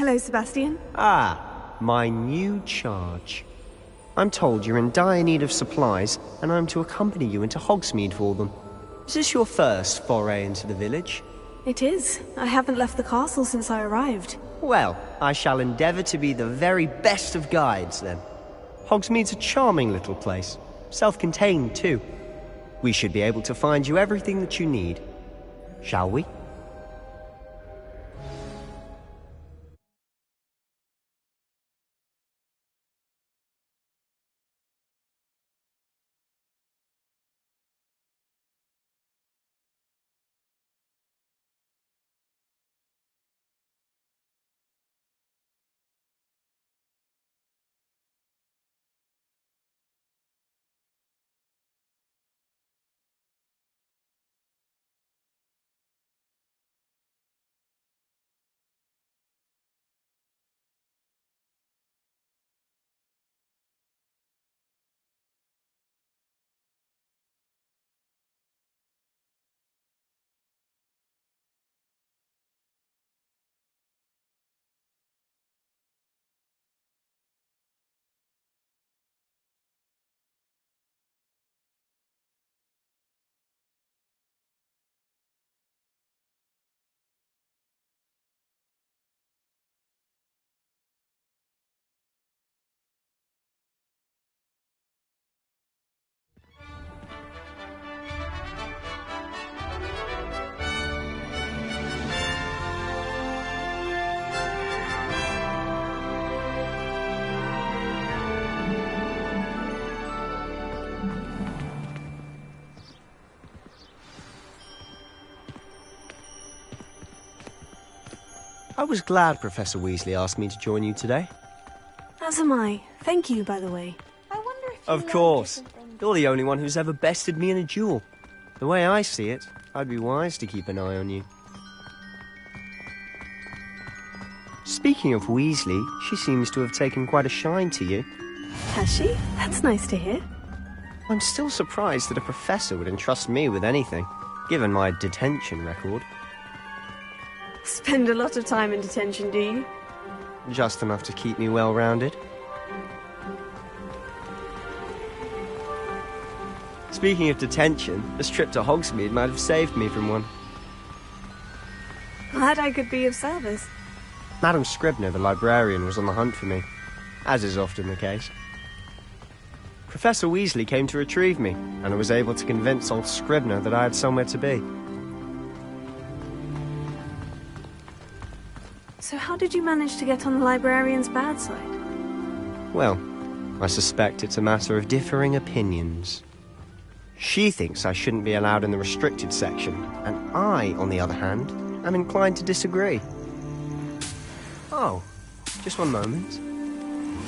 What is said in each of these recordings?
Hello, Sebastian. Ah, my new charge. I'm told you're in dire need of supplies, and I'm to accompany you into Hogsmeade for them. Is this your first foray into the village? It is. I haven't left the castle since I arrived. Well, I shall endeavour to be the very best of guides, then. Hogsmeade's a charming little place. Self-contained, too. We should be able to find you everything that you need. Shall we? I was glad Professor Weasley asked me to join you today. As am I. Thank you, by the way. I wonder if Of course. You're the only one who's ever bested me in a duel. The way I see it, I'd be wise to keep an eye on you. Speaking of Weasley, she seems to have taken quite a shine to you. Has she? That's nice to hear. I'm still surprised that a professor would entrust me with anything, given my detention record. Spend a lot of time in detention, do you? Just enough to keep me well-rounded. Speaking of detention, this trip to Hogsmeade might have saved me from one. Glad I could be of service. Madam Scribner, the librarian, was on the hunt for me, as is often the case. Professor Weasley came to retrieve me, and I was able to convince old Scribner that I had somewhere to be. So how did you manage to get on the librarian's bad side? Well, I suspect it's a matter of differing opinions. She thinks I shouldn't be allowed in the restricted section, and I, on the other hand, am inclined to disagree. Oh, just one moment.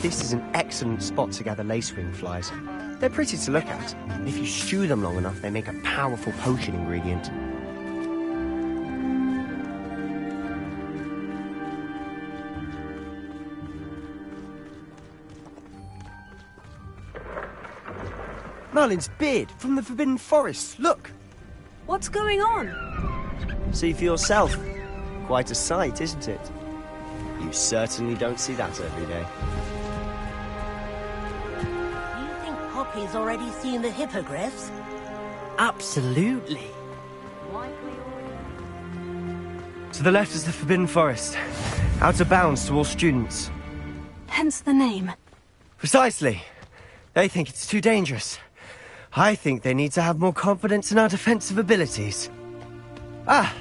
This is an excellent spot to gather lacewing flies. They're pretty to look at, and if you stew them long enough, they make a powerful potion ingredient. Merlin's beard from the Forbidden Forest, look! What's going on? See for yourself. Quite a sight, isn't it? You certainly don't see that every day. Do you think Poppy's already seen the hippogriffs? Absolutely. To the left is the Forbidden Forest. Out of bounds to all students. Hence the name. Precisely. They think it's too dangerous. I think they need to have more confidence in our defensive abilities. Ah!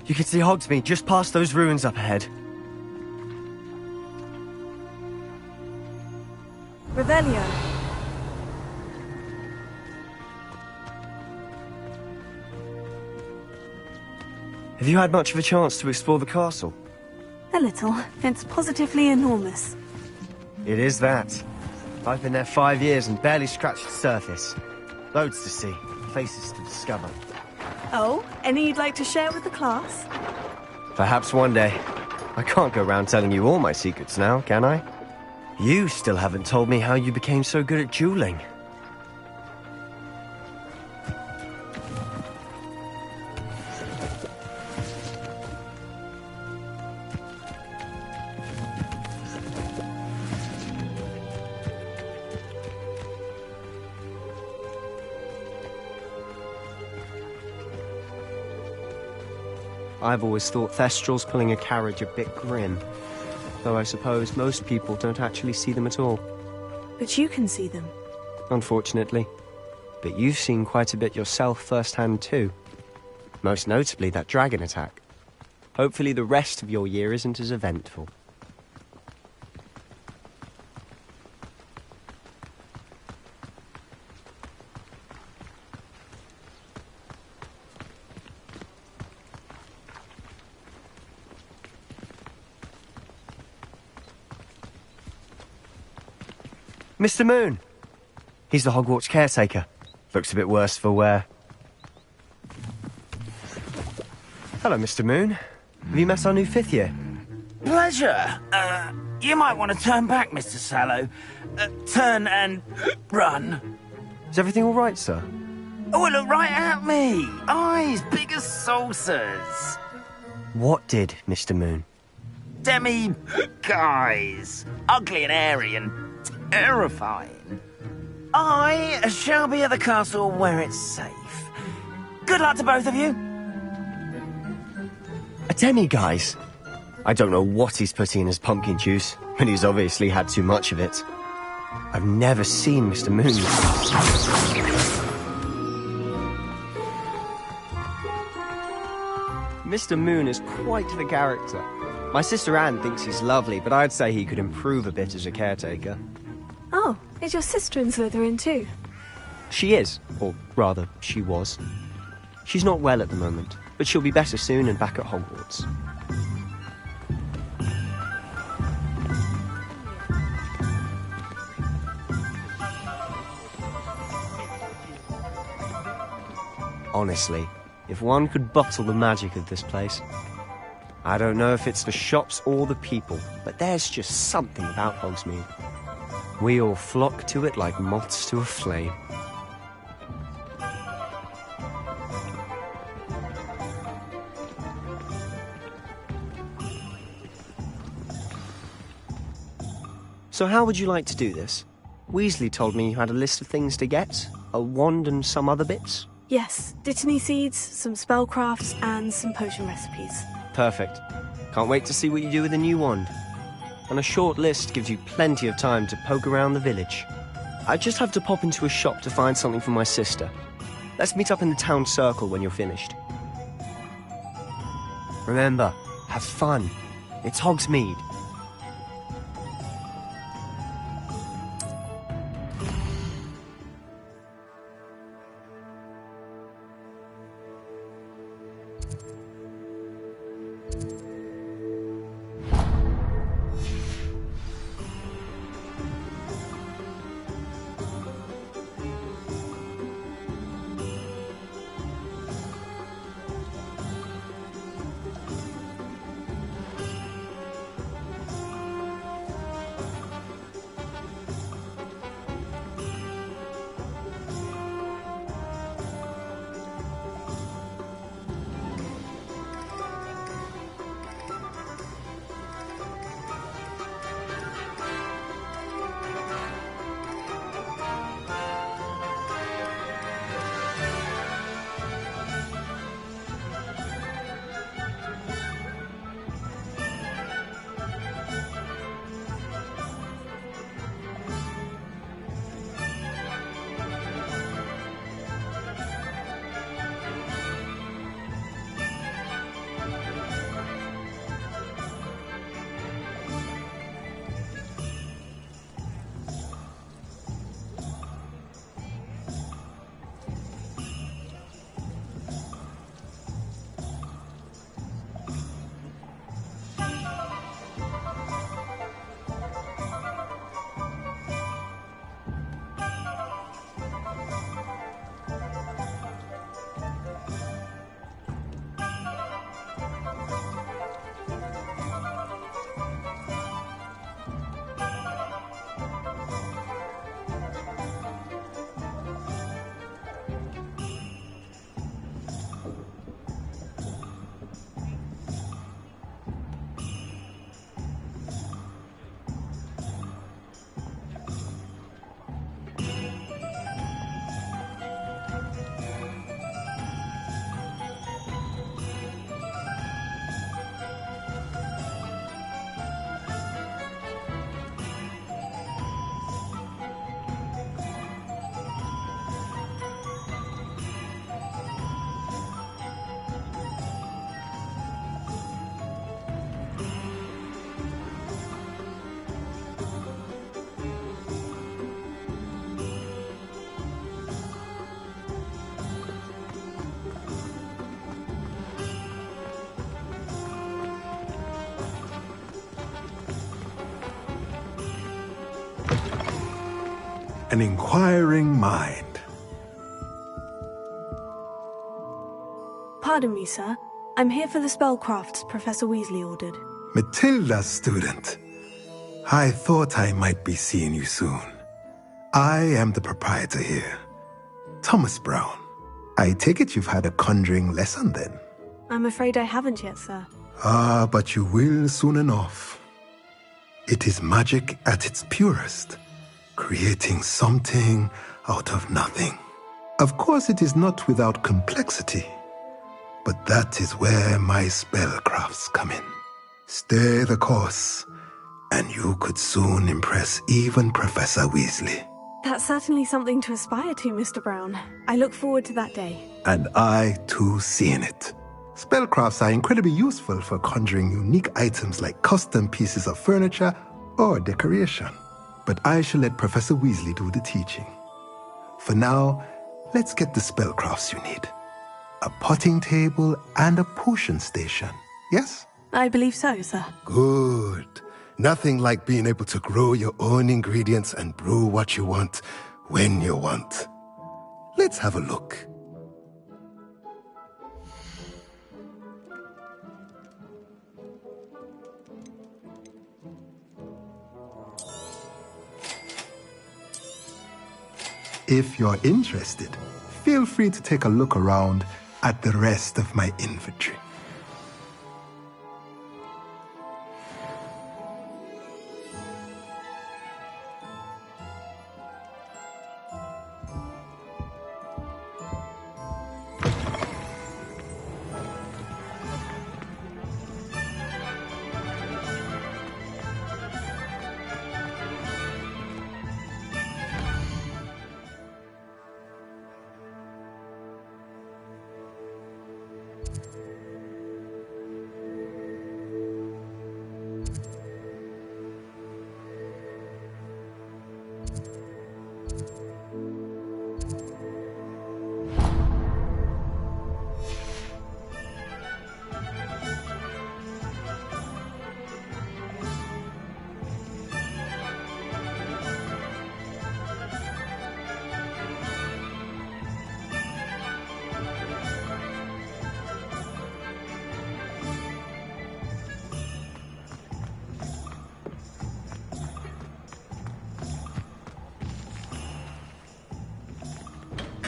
You can see Hogsmeade just past those ruins up ahead. Revelio. Have you had much of a chance to explore the castle? A little. It's positively enormous. It is that. I've been there 5 years and barely scratched the surface. Loads to see, places to discover. Oh, any you'd like to share with the class? Perhaps one day. I can't go around telling you all my secrets now, can I? You still haven't told me how you became so good at dueling. I've always thought Thestrals pulling a carriage a bit grim. Though I suppose most people don't actually see them at all. But you can see them. Unfortunately. But you've seen quite a bit yourself firsthand too. Most notably that dragon attack. Hopefully the rest of your year isn't as eventful. Mr. Moon! He's the Hogwarts caretaker. Looks a bit worse for wear. Hello, Mr. Moon. Have you met our new 5th year? Pleasure. You might want to turn back, Mr. Sallow. Turn and run. Is everything all right, sir? Oh, look right at me. Eyes big as saucers. What did, Mr. Moon? Guys. Ugly and airy and terrifying. I shall be at the castle where it's safe. Good luck to both of you. A demi-guise? I don't know what he's putting in his pumpkin juice, but he's obviously had too much of it. I've never seen Mr. Moon. Mr. Moon is quite the character. My sister Anne thinks he's lovely, but I'd say he could improve a bit as a caretaker. Oh, is your sister in Slytherin too? She is, or rather, she was. She's not well at the moment, but she'll be better soon and back at Hogwarts. Honestly, if one could bottle the magic of this place. I don't know if it's the shops or the people, but there's just something about Hogsmeade. We all flock to it like moths to a flame. So how would you like to do this? Weasley told me you had a list of things to get, a wand and some other bits. Yes, Dittany seeds, some spellcrafts, and some potion recipes. Perfect. Can't wait to see what you do with the new wand. And a short list gives you plenty of time to poke around the village. I just have to pop into a shop to find something for my sister. Let's meet up in the town circle when you're finished. Remember, have fun. It's Hogsmeade. an inquiring mind. Pardon me, sir. I'm here for the spellcrafts Professor Weasley ordered. Matilda's student. I thought I might be seeing you soon. I am the proprietor here, Thomas Brown. I take it you've had a conjuring lesson then? I'm afraid I haven't yet, sir. Ah, but you will soon enough. It is magic at its purest, creating something out of nothing. Of course, it is not without complexity, but that is where my spellcrafts come in. Stay the course, and you could soon impress even Professor Weasley. That's certainly something to aspire to, Mr. Brown. I look forward to that day. And I, too, seeing it. Spellcrafts are incredibly useful for conjuring unique items like custom pieces of furniture or decoration. But I shall let Professor Weasley do the teaching. For now, let's get the spellcrafts you need. A potting table and a potion station, yes? I believe so, sir. Good. Nothing like being able to grow your own ingredients and brew what you want, when you want. Let's have a look. If you're interested, feel free to take a look around at the rest of my inventory.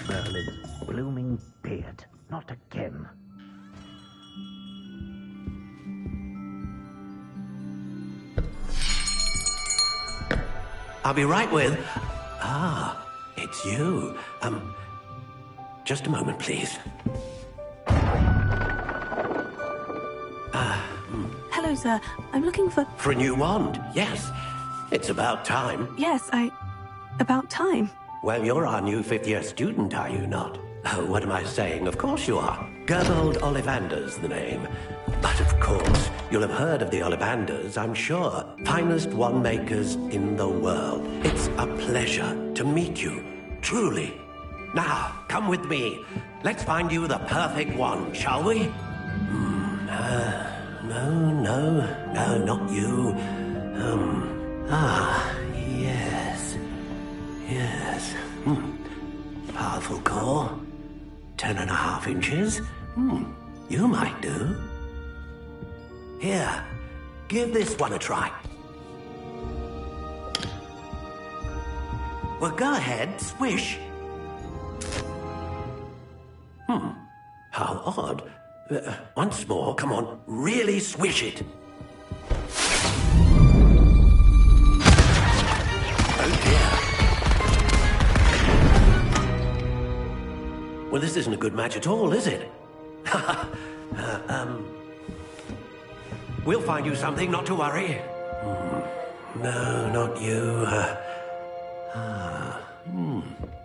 Merlin's blooming beard. Not again. I'll be right with... Ah, it's you. Just a moment, please. Hello, sir. I'm looking for... For a new wand, yes. It's about time. Yes, about time. Well, you're our new fifth-year student, are you not? Oh, what am I saying? Of course you are. Gerbold Ollivander's the name. But of course, you'll have heard of the Ollivanders, I'm sure. Finest wand makers in the world. It's a pleasure to meet you, truly. Now, come with me. Let's find you the perfect wand, shall we? No, not you. Yes. Powerful core. 10.5 inches. You might do. Here, give this one a try. Well, go ahead, swish. How odd. Once more, come on, really swish it. Oh dear. Well, this isn't a good match at all, is it? We'll find you something, not to worry. No, not you.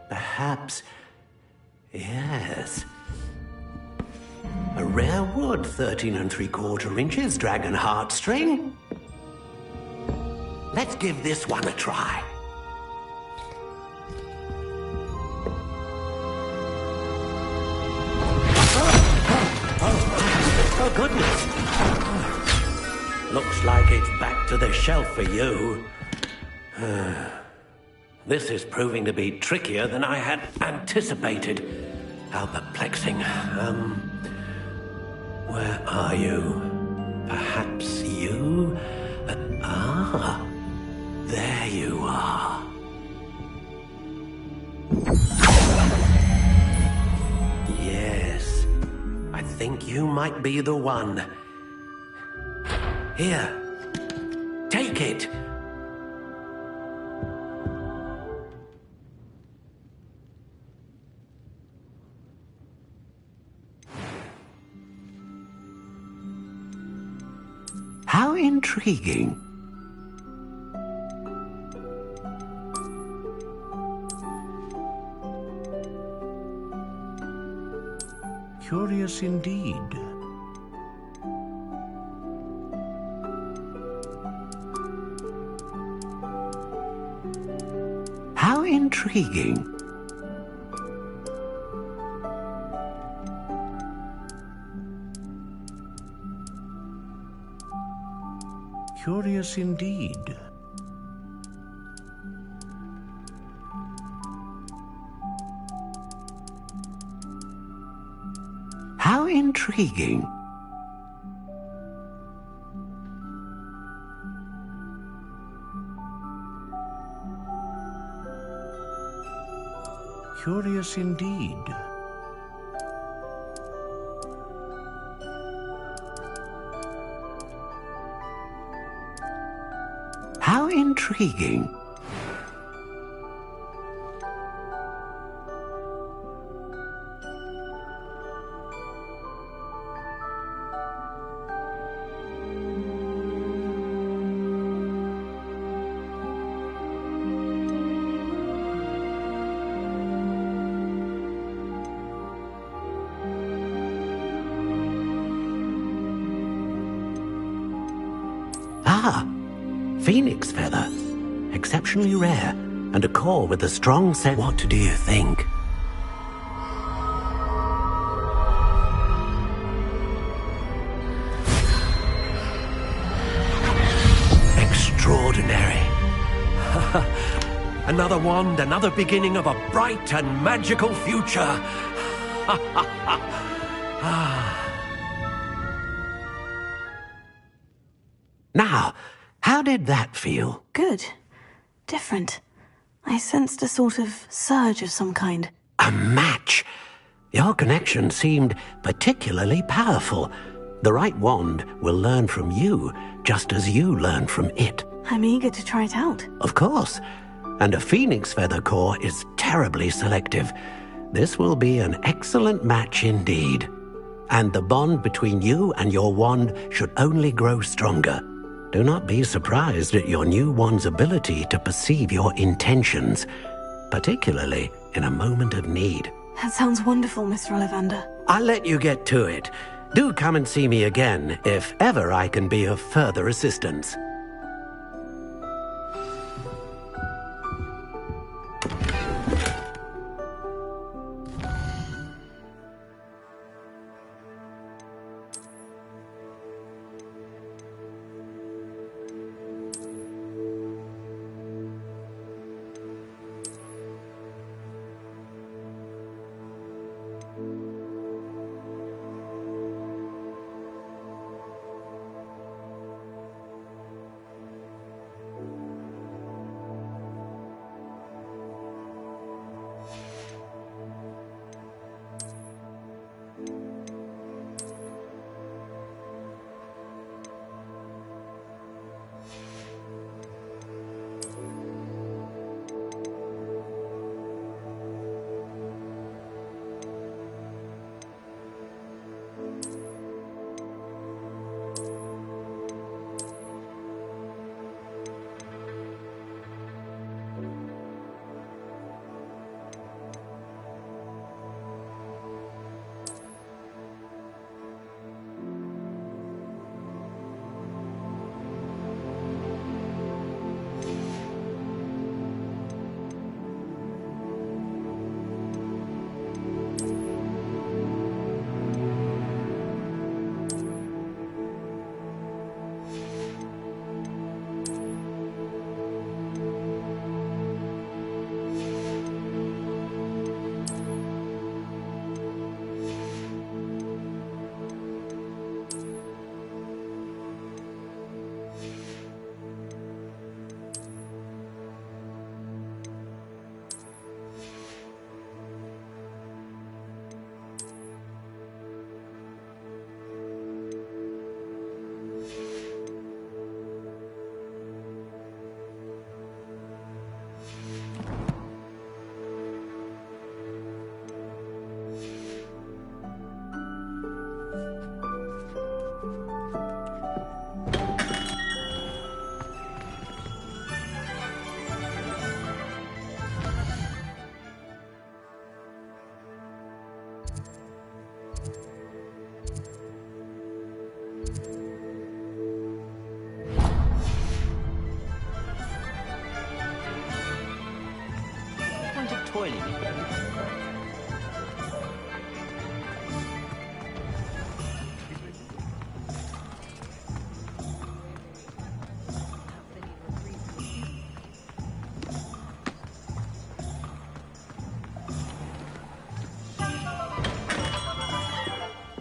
Perhaps... Yes. A rare wood, 13 3/4 inches, dragon heartstring. Let's give this one a try. Oh, goodness. Looks like it's back to the shelf for you. This is proving to be trickier than I had anticipated. How perplexing. Where are you? Perhaps you? There you are. Yes, I think you might be the one. Here, take it. How intriguing. Curious indeed. How intriguing. Curious indeed. How intriguing. Curious indeed. How intriguing. Ah, phoenix feather. Exceptionally rare, and a core with a strong scent. What do you think? Extraordinary. Another wand, another beginning of a bright and magical future. Now, how did that feel? Good. Different. I sensed a sort of surge of some kind. A match. Your connection seemed particularly powerful. The right wand will learn from you, just as you learn from it. I'm eager to try it out. Of course. And a phoenix feather core is terribly selective. This will be an excellent match indeed. And the bond between you and your wand should only grow stronger. Do not be surprised at your new wand's ability to perceive your intentions, particularly in a moment of need. That sounds wonderful, Mr. Ollivander. I'll let you get to it. Do come and see me again if ever I can be of further assistance. spoiling it.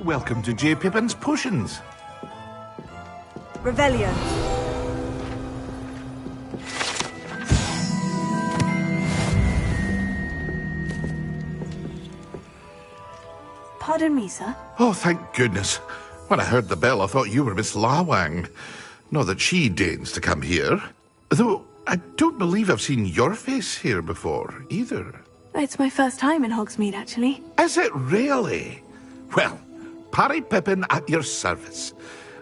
Welcome to J. Pippin's Potions. Revelio. Pardon me, sir. Oh, thank goodness. When I heard the bell, I thought you were Miss Lawang. Not that she deigns to come here. Though, I don't believe I've seen your face here before, either. It's my first time in Hogsmeade, actually. Is it really? Well, Parry Pippin at your service.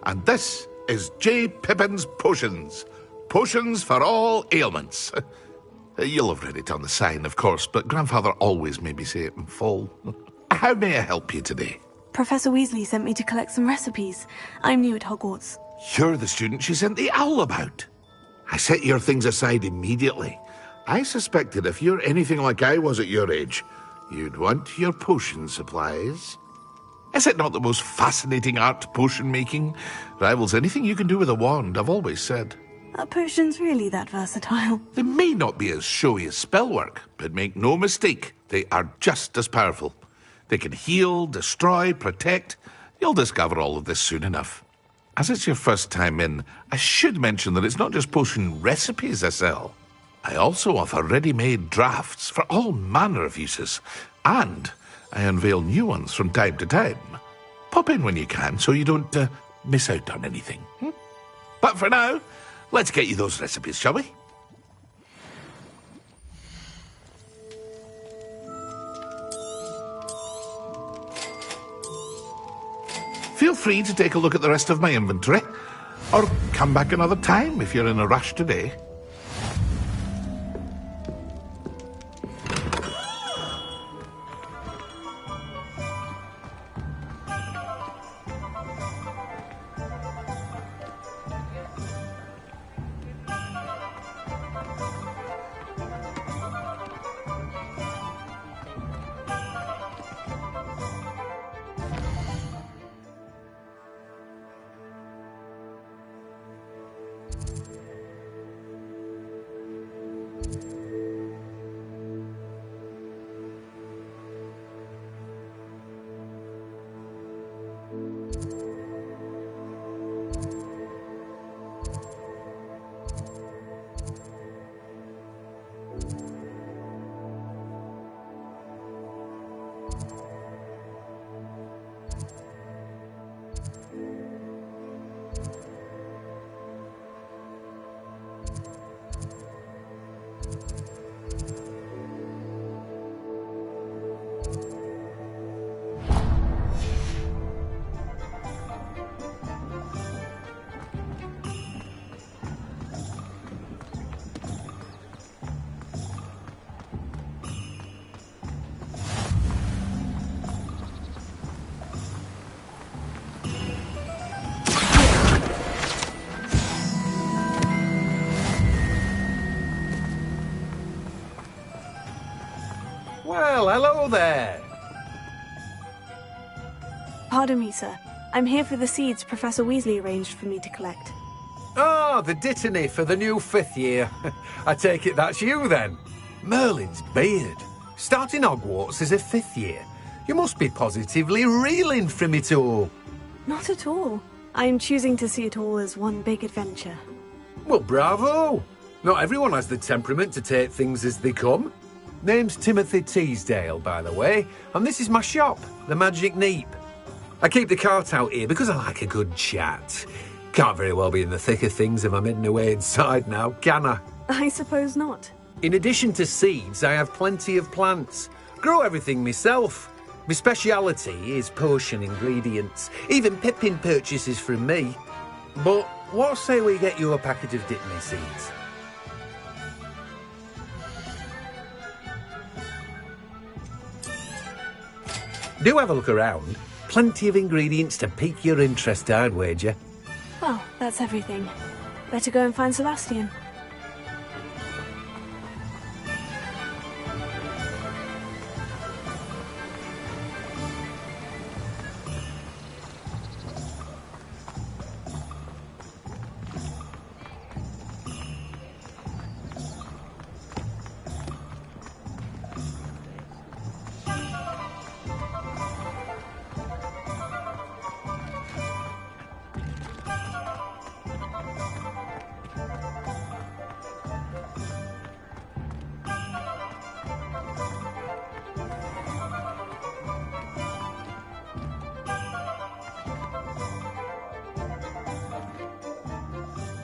And this is J. Pippin's Potions. Potions for all ailments. You'll have read it on the sign, of course, but Grandfather always made me say it in full. How may I help you today? Professor Weasley sent me to collect some recipes. I'm new at Hogwarts. You're the student she sent the owl about. I set your things aside immediately. I suspected if you're anything like I was at your age, you'd want your potion supplies. Is it not the most fascinating art, potion making? Rivals anything you can do with a wand, I've always said. Are potions really that versatile? They may not be as showy as spellwork, but make no mistake, they are just as powerful. They can heal, destroy, protect. You'll discover all of this soon enough. As it's your first time in, I should mention that it's not just potion recipes I sell. I also offer ready-made drafts for all manner of uses, and I unveil new ones from time to time. Pop in when you can so you don't miss out on anything. But for now, let's get you those recipes, shall we? Feel free to take a look at the rest of my inventory, or come back another time if you're in a rush today. Well, hello there. Pardon me, sir. I'm here for the seeds Professor Weasley arranged for me to collect. Ah, the dittany for the new 5th year. I take it that's you, then. Merlin's beard. Starting Hogwarts as a 5th year. You must be positively reeling from it all. Not at all. I'm choosing to see it all as one big adventure. Well, bravo. Not everyone has the temperament to take things as they come. Name's Timothy Teasdale, by the way, and this is my shop, the Magic Neep. I keep the cart out here because I like a good chat. Can't very well be in the thick of things if I'm hidden away inside now, can I? I suppose not. In addition to seeds, I have plenty of plants. Grow everything myself. My speciality is potion ingredients. Even Pippin purchases from me. But what say we get you a packet of dittany seeds? Do have a look around. Plenty of ingredients to pique your interest, I'd wager. Well, that's everything. Better go and find Sebastian.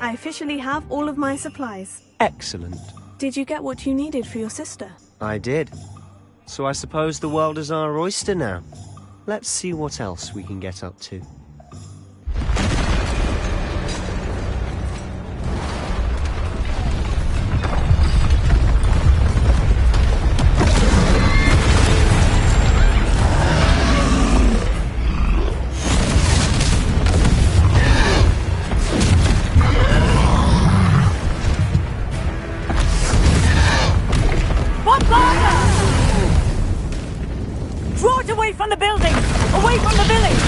I officially have all of my supplies. Excellent. Did you get what you needed for your sister? I did. So I suppose the world is our oyster now. Let's see what else we can get up to. Draw it away from the building! Away from the village!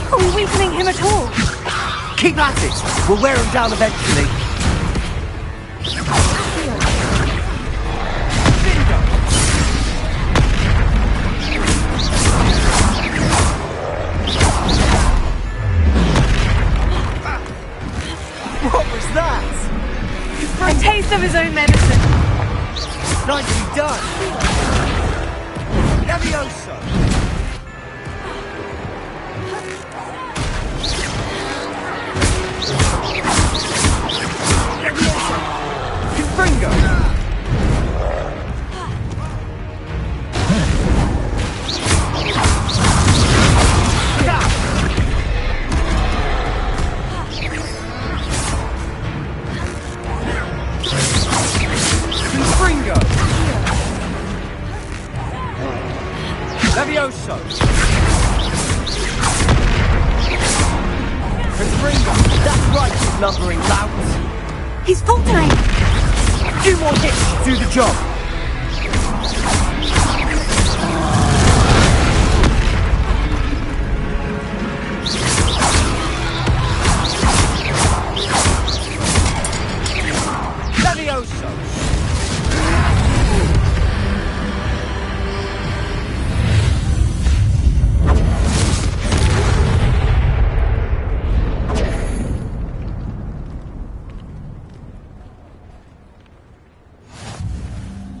Are we weakening him at all? Keep at it! We'll wear him down eventually. What was that? A taste of his own medicine. Nicely done! Levioso! Confringo! Confringo! Levioso! Confringo! That's right, you lumbering louts! He's faltering. 2 more hits to do the job. Levioso!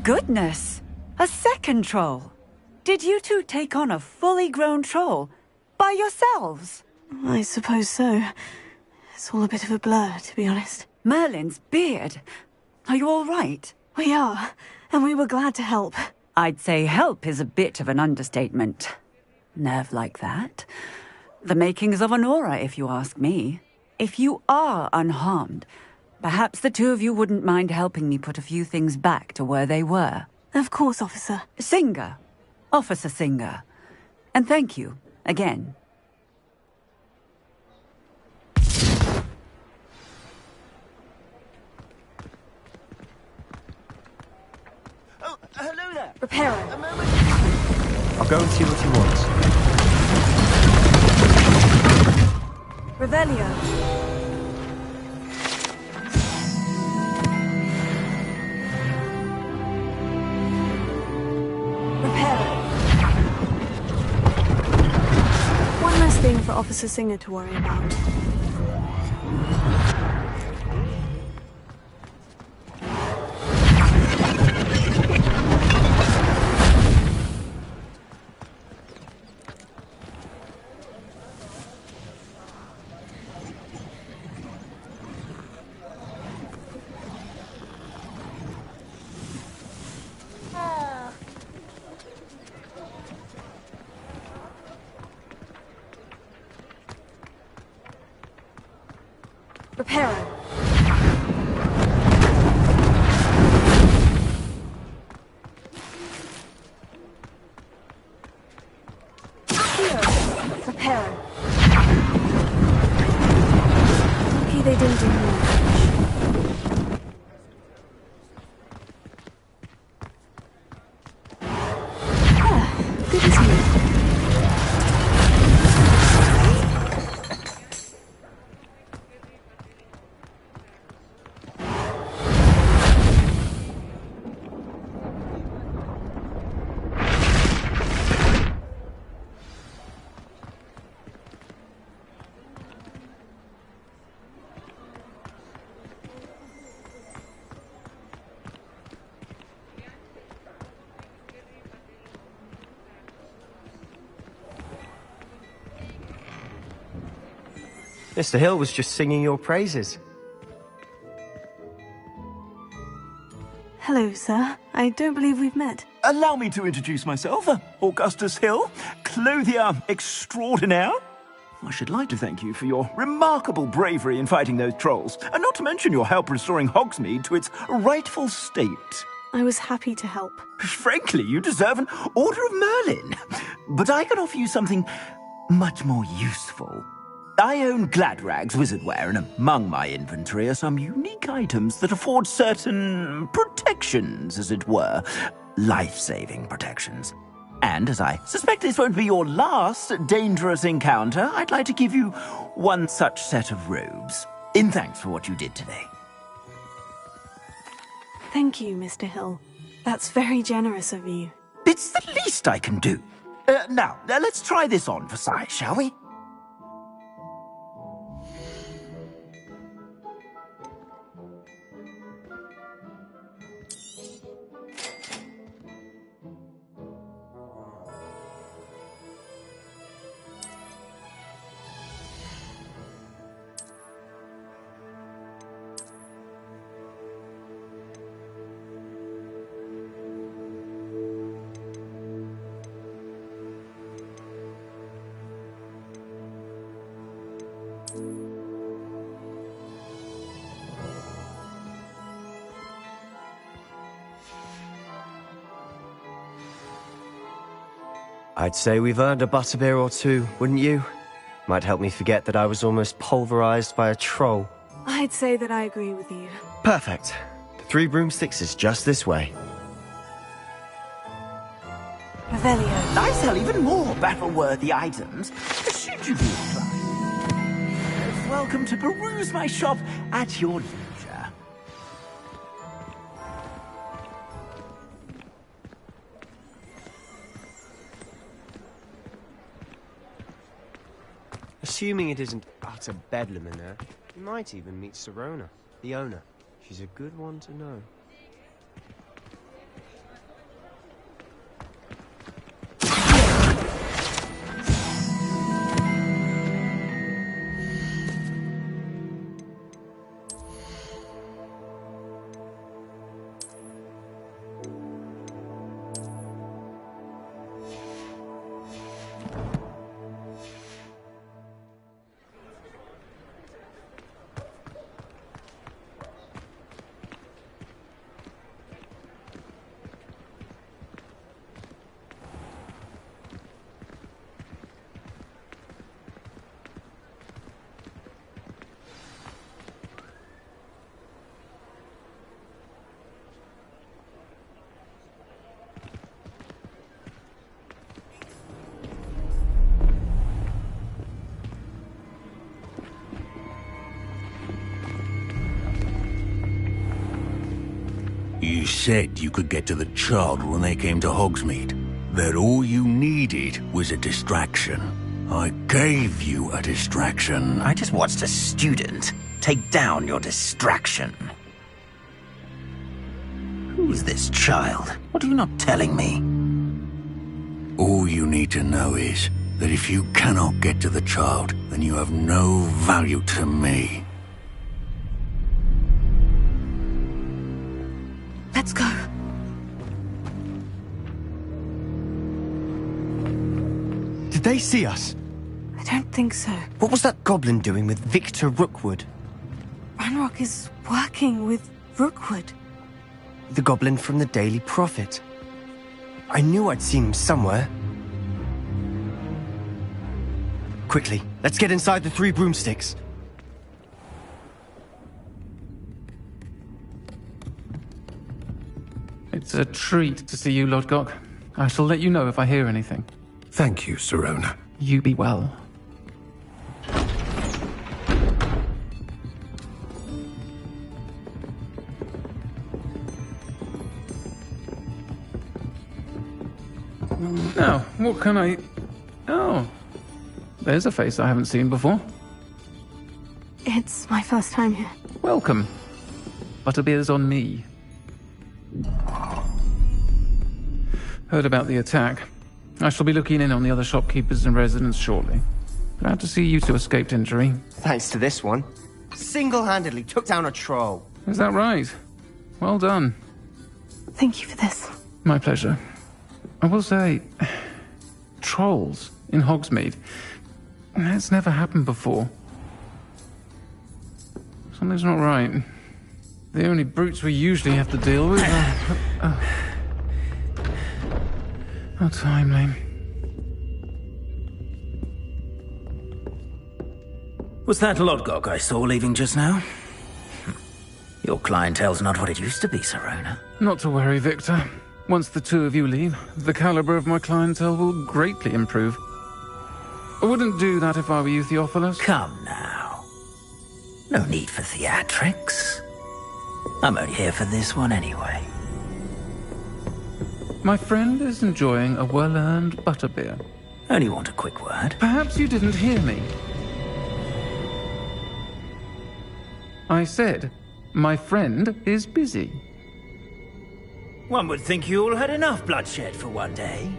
Goodness! A second troll! Did you two take on a fully grown troll? By yourselves? I suppose so. It's all a bit of a blur, to be honest. Merlin's beard! Are you all right? We are, and we were glad to help. I'd say help is a bit of an understatement. Nerve like that. The makings of an aura, if you ask me. If you are unharmed, perhaps the two of you wouldn't mind helping me put a few things back to where they were. Of course, officer. Singer. Officer Singer. And thank you, again. Oh, hello there. Prepare it. A moment. I'll go and see what he wants. Revelio. One less thing for Officer Singer to worry about. Reparo. Reparo. Lucky they didn't do more. Good as new. Mr. Hill was just singing your praises. Hello, sir. I don't believe we've met. Allow me to introduce myself, Augustus Hill, clothier extraordinaire. I should like to thank you for your remarkable bravery in fighting those trolls, and not to mention your help restoring Hogsmeade to its rightful state. I was happy to help. Frankly, you deserve an Order of Merlin. But I can offer you something much more useful. I own Gladrag's wizardware, and among my inventory are some unique items that afford certain protections, as it were. Life-saving protections. And as I suspect this won't be your last dangerous encounter, I'd like to give you one such set of robes, in thanks for what you did today. Thank you, Mr. Hill. That's very generous of you. It's the least I can do. Now, let's try this on for size, shall we? I'd say we've earned a butterbeer or two, wouldn't you? Might help me forget that I was almost pulverized by a troll. I'd say that I agree with you. Perfect. The 3 broomsticks is just this way. Revelio. I sell even more battle-worthy items, should you be inclined. Welcome to peruse my shop at your leisure. Assuming it isn't utter bedlam in there, you might even meet Sirona, the owner. She's a good one to know. You said you could get to the child when they came to Hogsmeade. That all you needed was a distraction. I gave you a distraction. I just watched a student take down your distraction. Who's this child? What are you not telling me? All you need to know is that if you cannot get to the child, then you have no value to me. Let's go. Did they see us? I don't think so. What was that goblin doing with Victor Rookwood? Ranrock is working with Rookwood. The goblin from the Daily Prophet. I knew I'd seen him somewhere. Quickly, let's get inside the 3 broomsticks. It's a treat to see you, Whutduhfawk. I shall let you know if I hear anything. Thank you, Sirona. You be well. Now, what can I... Oh, there's a face I haven't seen before. It's my first time here. Welcome. Butterbeer's on me. Heard about the attack. I shall be looking in on the other shopkeepers and residents shortly. Glad to see you two escaped injury. Thanks to this one. Single-handedly took down a troll. Is that right? Well done. Thank you for this. My pleasure. I will say, trolls in Hogsmeade. That's never happened before. Something's not right. The only brutes we usually have to deal with are... How timely. Was that Lodgok I saw leaving just now? Your clientele's not what it used to be, Sirona. Not to worry, Victor. Once the two of you leave, the caliber of my clientele will greatly improve. I wouldn't do that if I were you, Theophilus. Come now. No need for theatrics. I'm only here for this one anyway. My friend is enjoying a well-earned butterbeer. Only want a quick word. Perhaps you didn't hear me. I said, my friend is busy. One would think you all had enough bloodshed for one day.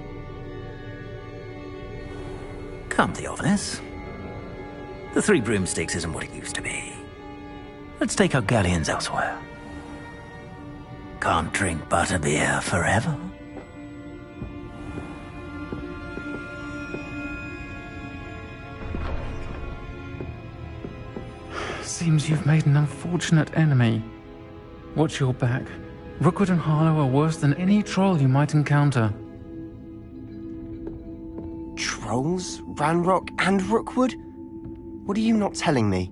Come, Theophilus. The Three Broomsticks isn't what it used to be. Let's take our galleons elsewhere. Can't drink butterbeer forever. Seems you've made an unfortunate enemy. Watch your back. Rookwood and Harlow are worse than any troll you might encounter. Trolls? Ranrock and Rookwood? What are you not telling me?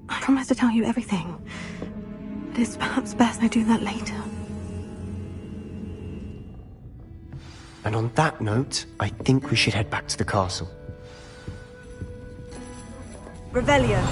I promise to tell you everything. It is perhaps best I do that later. And on that note, I think we should head back to the castle. Revelio.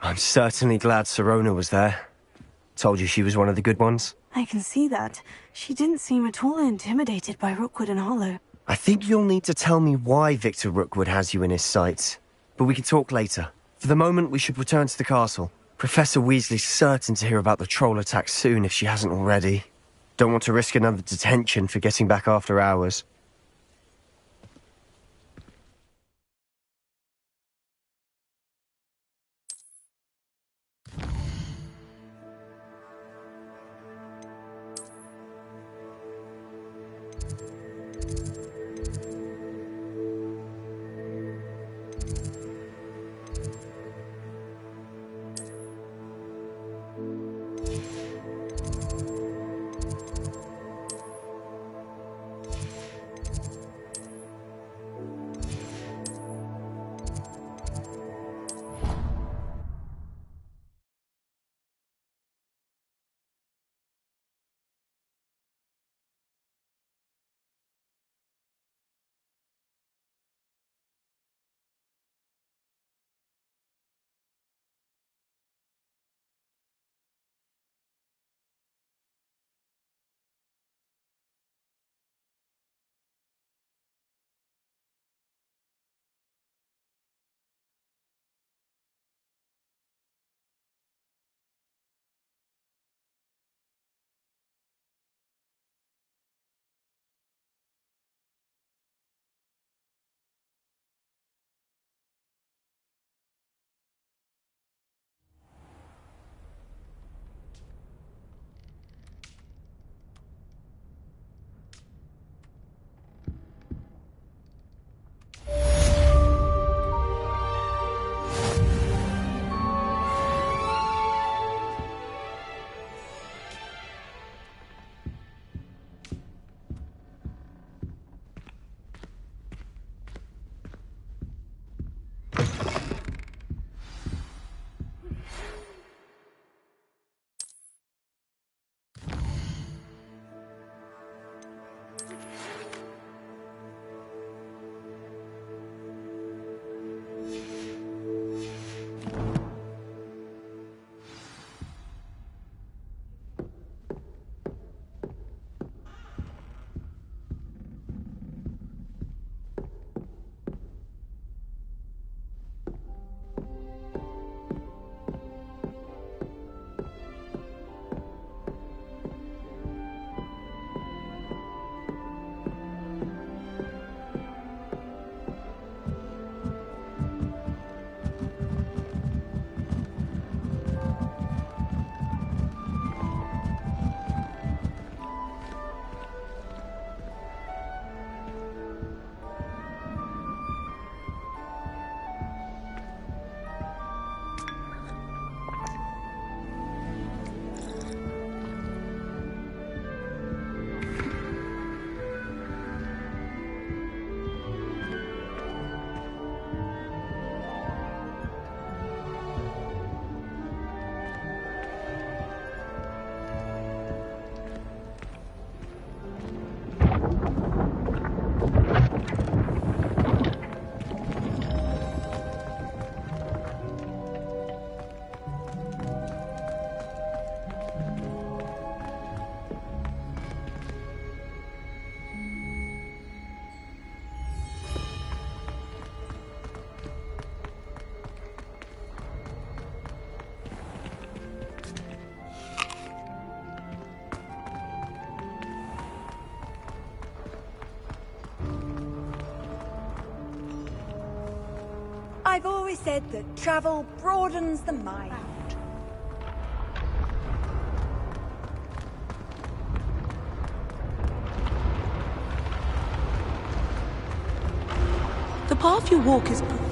I'm certainly glad Sirona was there. Told you she was one of the good ones. I can see that. She didn't seem at all intimidated by Rookwood and Harlow. I think you'll need to tell me why Victor Rookwood has you in his sights. But we can talk later. For the moment, we should return to the castle. Professor Weasley's certain to hear about the troll attack soon if she hasn't already. Don't want to risk another detention for getting back after hours. I've always said that travel broadens the mind. The path you walk is precarious.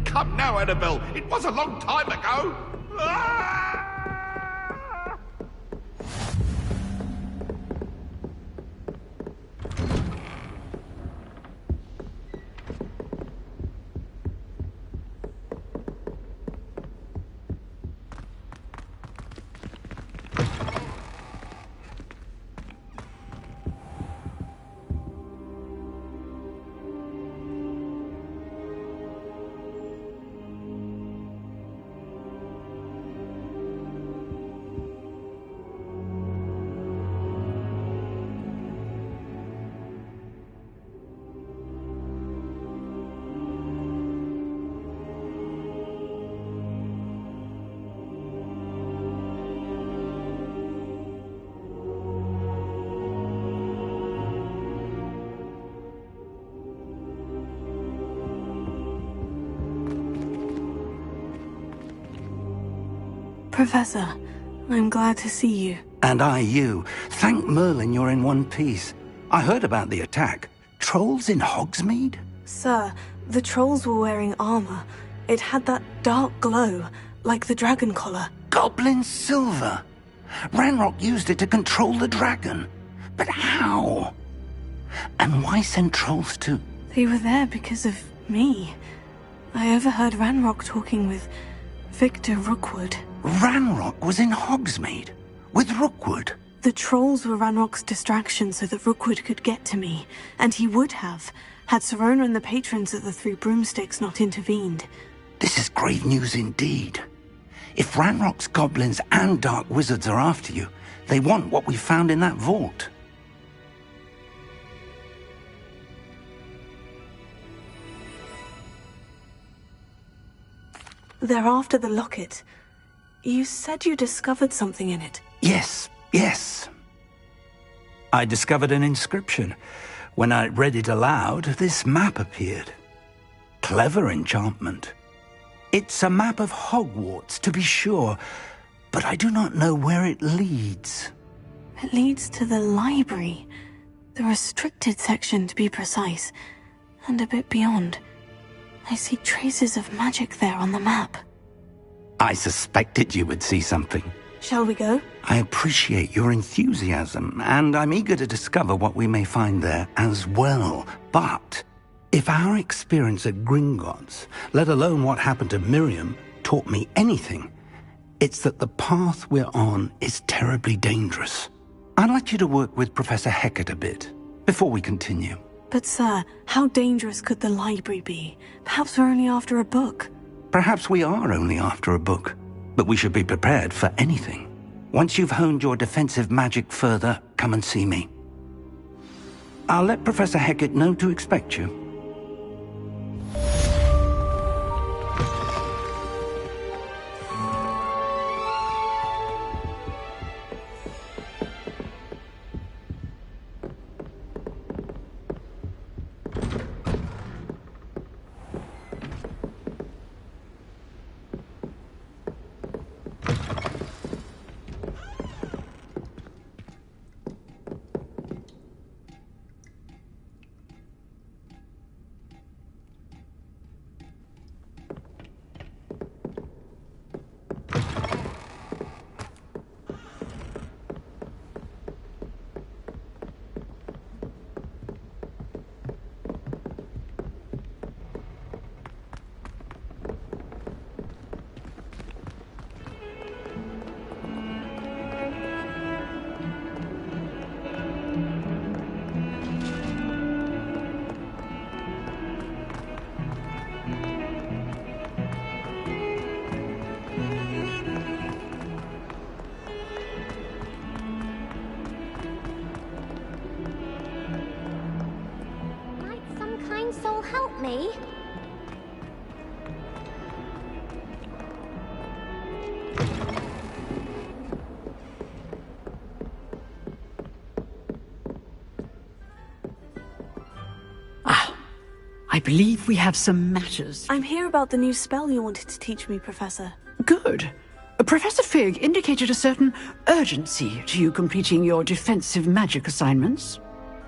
Come now, Annabelle. It was a long time ago. Professor, I'm glad to see you. And I you. Thank Merlin you're in one piece. I heard about the attack. Trolls in Hogsmeade? Sir, the trolls were wearing armor. It had that dark glow, like the dragon collar. Goblin silver! Ranrock used it to control the dragon. But how? And why send trolls to... They were there because of me. I overheard Ranrock talking with Victor Rookwood. Ranrock was in Hogsmeade? With Rookwood? The trolls were Ranrock's distraction so that Rookwood could get to me. And he would have, had Serona and the patrons of the Three Broomsticks not intervened. This is grave news indeed. If Ranrock's goblins and dark wizards are after you, they want what we found in that vault. They're after the locket. You said you discovered something in it. Yes. I discovered an inscription. When I read it aloud, this map appeared. Clever enchantment. It's a map of Hogwarts, to be sure, but I do not know where it leads. It leads to the library. The restricted section, to be precise. And a bit beyond. I see traces of magic there on the map. I suspected you would see something. Shall we go? I appreciate your enthusiasm, and I'm eager to discover what we may find there as well. But if our experience at Gringotts, let alone what happened to Miriam, taught me anything, it's that the path we're on is terribly dangerous. I'd like you to work with Professor Hecat a bit, before we continue. But sir, how dangerous could the library be? Perhaps we're only after a book. Perhaps we are only after a book, but we should be prepared for anything. Once you've honed your defensive magic further, come and see me. I'll let Professor Hecat know to expect you. Soul help me? I believe we have some matters. I'm here about the new spell you wanted to teach me, Professor. Good. Professor Fig indicated a certain urgency to you completing your defensive magic assignments.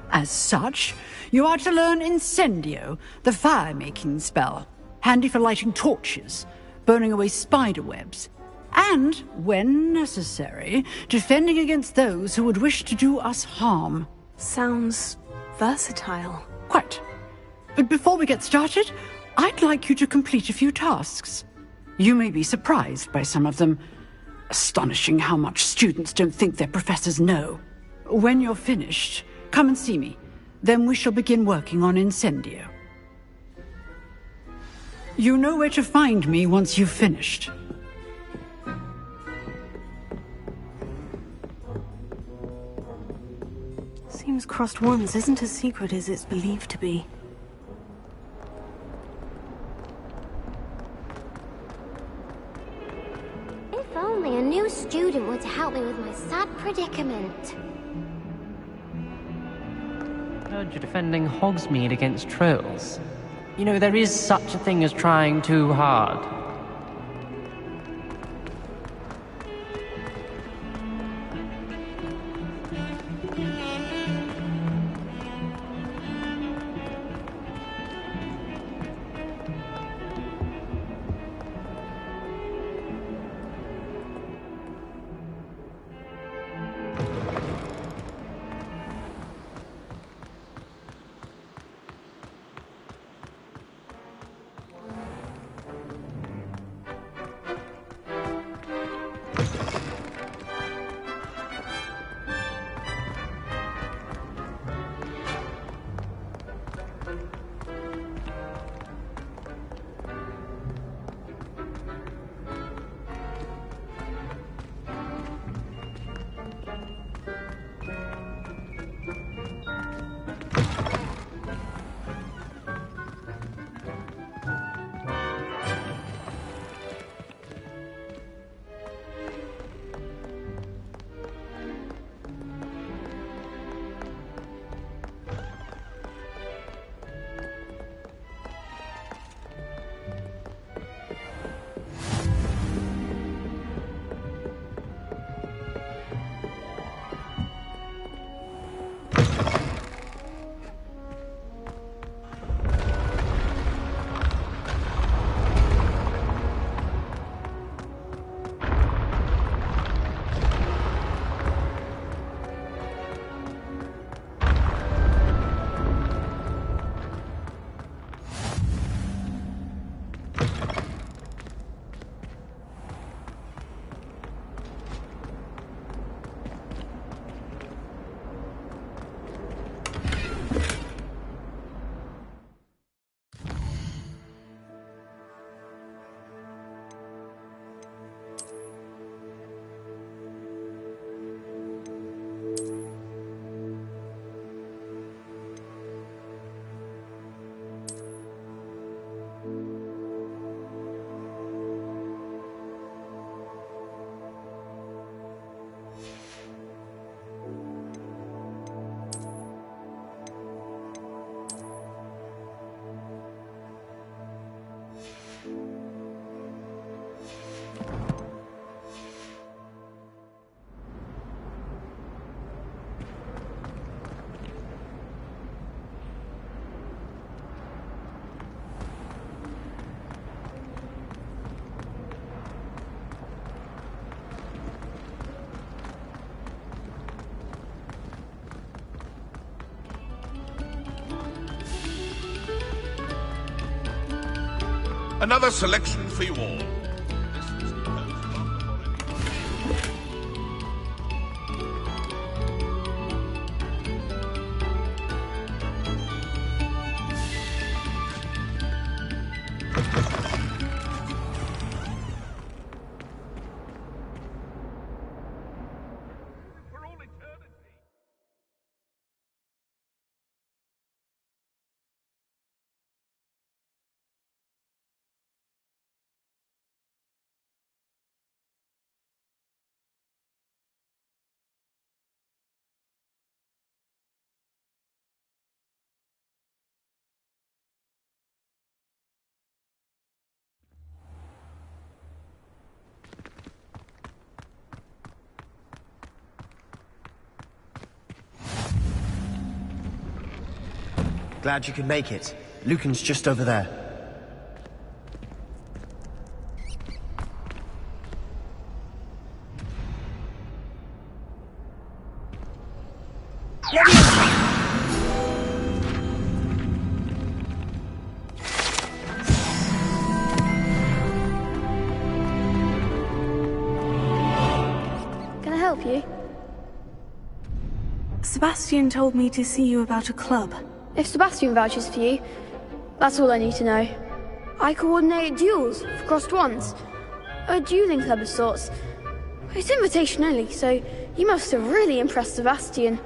As such, you are to learn Incendio, the fire-making spell, handy for lighting torches, burning away spider webs, and, when necessary, defending against those who would wish to do us harm. Sounds versatile. Quite. But before we get started, I'd like you to complete a few tasks. You may be surprised by some of them. Astonishing how much students don't think their professors know. When you're finished, come and see me. Then we shall begin working on Incendio. You know where to find me once you've finished. Seems crossed wands isn't as secret as it's believed to be. If only a new student were to help me with my sad predicament. Heard you're defending Hogsmeade against trolls. You know, there is such a thing as trying too hard. Another selection for you all. Glad you could make it. Lucan's just over there. Can I help you? Sebastian told me to see you about a club. If Sebastian vouches for you, that's all I need to know. I coordinate duels for crossed ones. A dueling club of sorts. It's invitation only, so you must have really impressed Sebastian.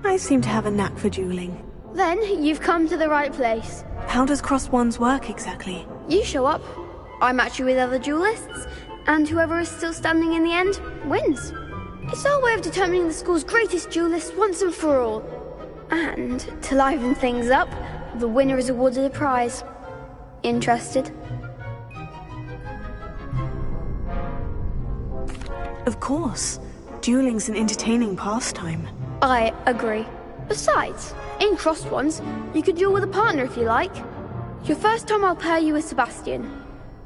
I seem to have a knack for dueling. Then you've come to the right place. How does crossed ones work exactly? You show up, I match you with other duelists, and whoever is still standing in the end wins. It's our way of determining the school's greatest duelist once and for all. And to liven things up, the winner is awarded a prize. Interested? Of course. Dueling's an entertaining pastime. I agree. Besides, in crossed ones, you could duel with a partner if you like. Your first time I'll pair you with Sebastian.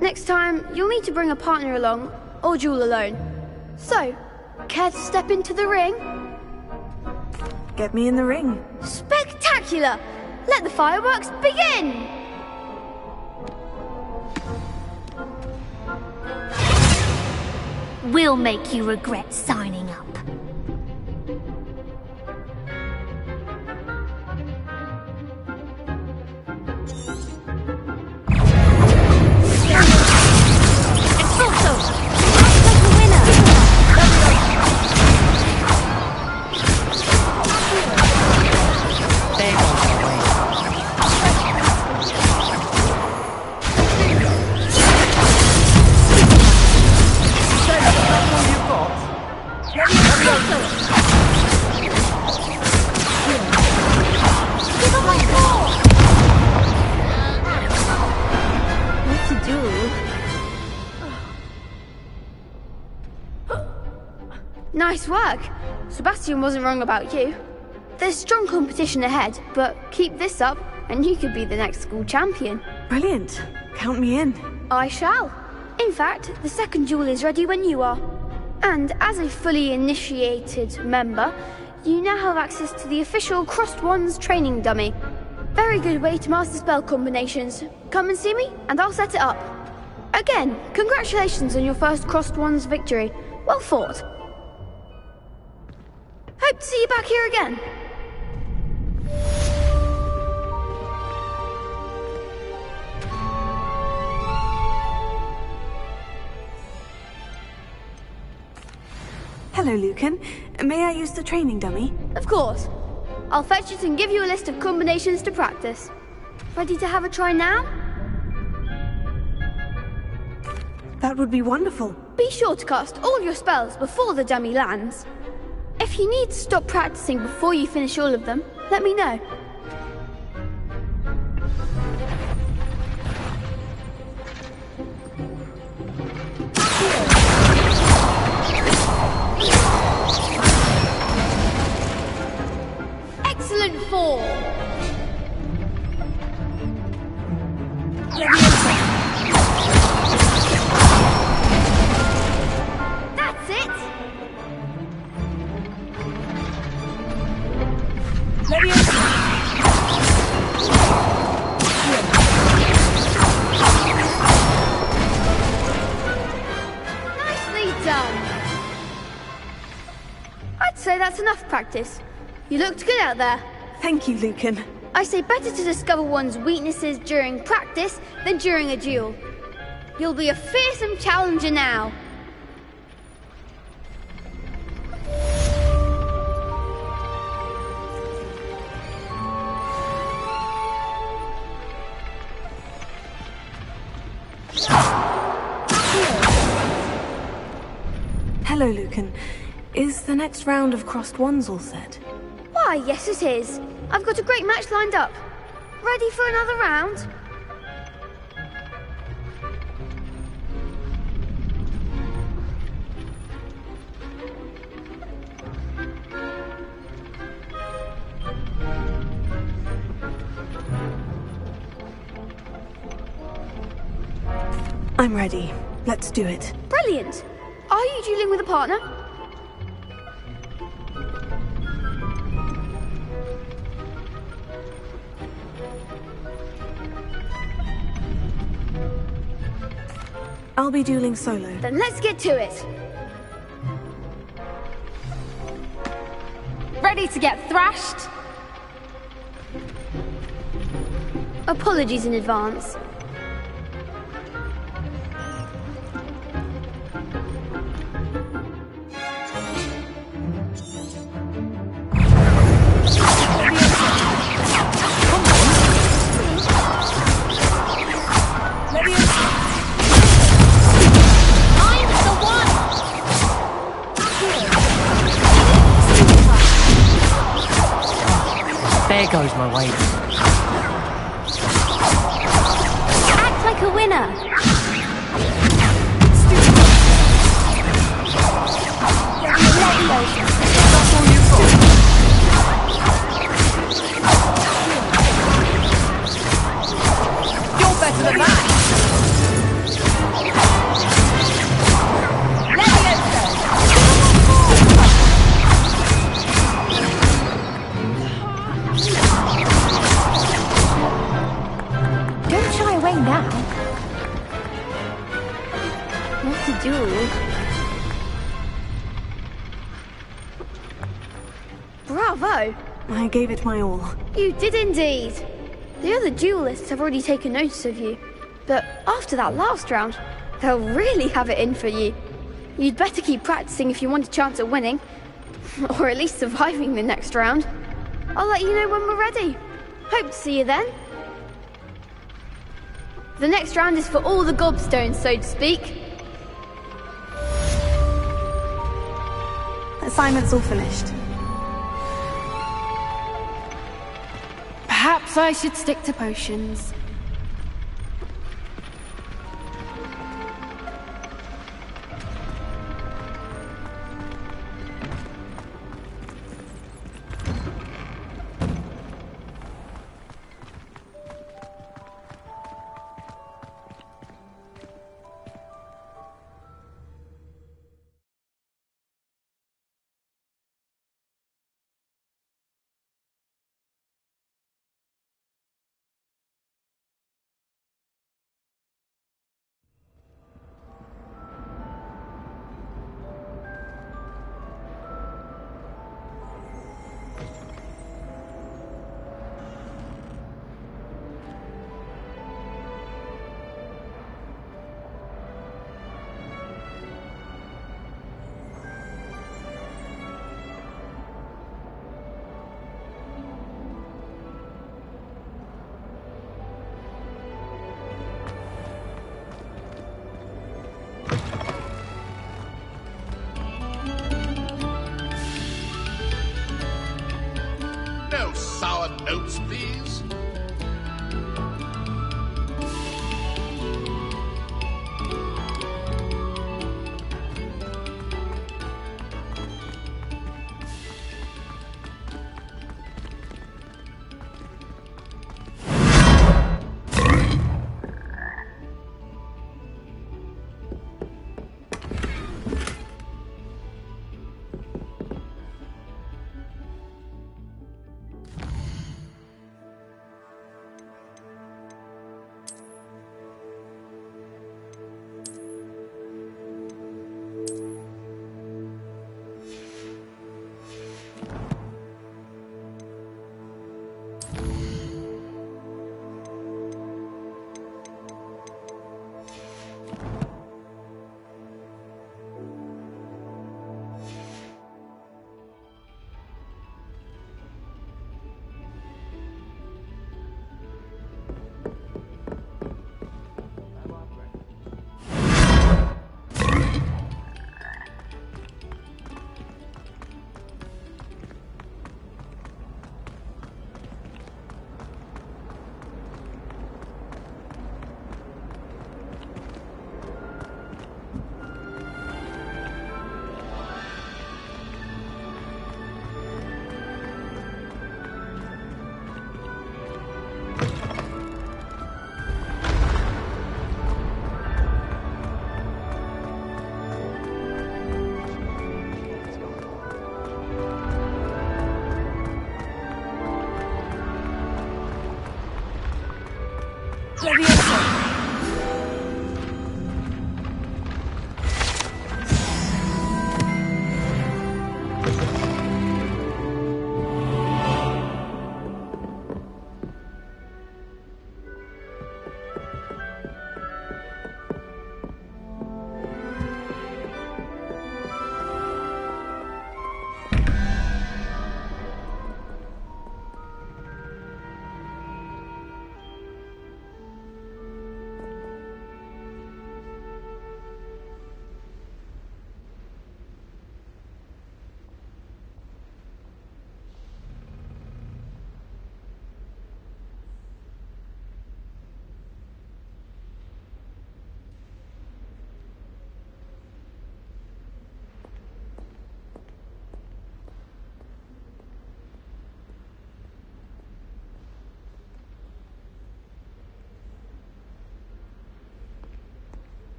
Next time, you'll need to bring a partner along, or duel alone. So, care to step into the ring? Get me in the ring. Spectacular! Let the fireworks begin! We'll make you regret signing up. Nice work. Sebastian wasn't wrong about you. There's strong competition ahead, but keep this up and you could be the next school champion. Brilliant. Count me in. I shall. In fact, the second duel is ready when you are. And as a fully initiated member, you now have access to the official Crossed Wands training dummy. Very good way to master spell combinations. Come and see me, and I'll set it up. Again, congratulations on your first Crossed Wands victory. Well fought. Hope to see you back here again. Hello, Lucan. May I use the training dummy? Of course. I'll fetch it and give you a list of combinations to practice. Ready to have a try now? That would be wonderful. Be sure to cast all your spells before the dummy lands. If you need to stop practicing before you finish all of them, let me know. Excellent form! That's it! Nicely done. I'd say that's enough practice. You looked good out there. Thank you, Lucan. I say better to discover one's weaknesses during practice than during a duel. You'll be a fearsome challenger now. Hello, Lucan. Is the next round of crossed ones all set? Why, yes it is. I've got a great match lined up. Ready for another round? I'm ready. Let's do it. Brilliant. Are you dueling with a partner? I'll be dueling solo. Then let's get to it. Ready to get thrashed? Apologies in advance. There goes my weight. Act like a winner. You're better than that. Don't shy away now. What to do? Bravo! I gave it my all. You did indeed. The other duelists have already taken notice of you. But after that last round, they'll really have it in for you. You'd better keep practicing if you want a chance at winning. Or at least surviving the next round. I'll let you know when we're ready. Hope to see you then. The next round is for all the gobstones, so to speak. Assignment's all finished. Perhaps I should stick to potions. No sour notes, please.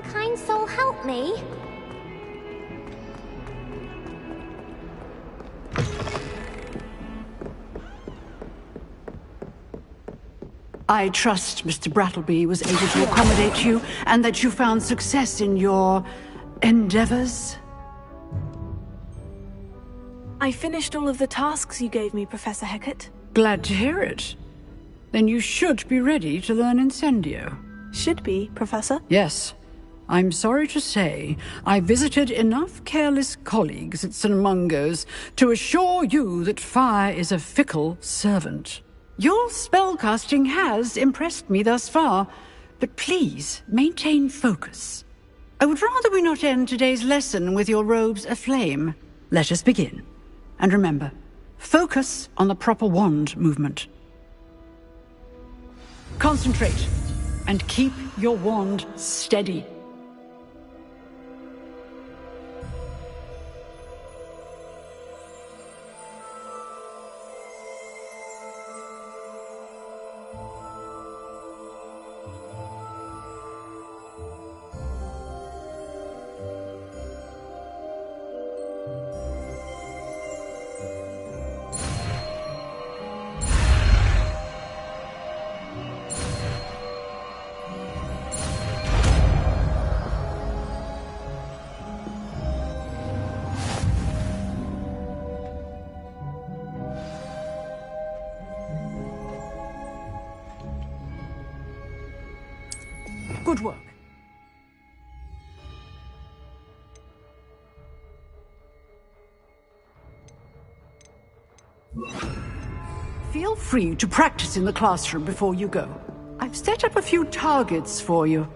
kind soul help me? I trust Mr. Brattleby was able to accommodate you, and that you found success in your endeavors. I finished all of the tasks you gave me, Professor Hecat. Glad to hear it. Then you should be ready to learn Incendio. Should be, Professor? Yes. I'm sorry to say, I visited enough careless colleagues at St. Mungo's to assure you that fire is a fickle servant. Your spellcasting has impressed me thus far, but please maintain focus. I would rather we not end today's lesson with your robes aflame. Let us begin. And remember, focus on the proper wand movement. Concentrate, and keep your wand steady. Good work. Feel free to practice in the classroom before you go. I've set up a few targets for you.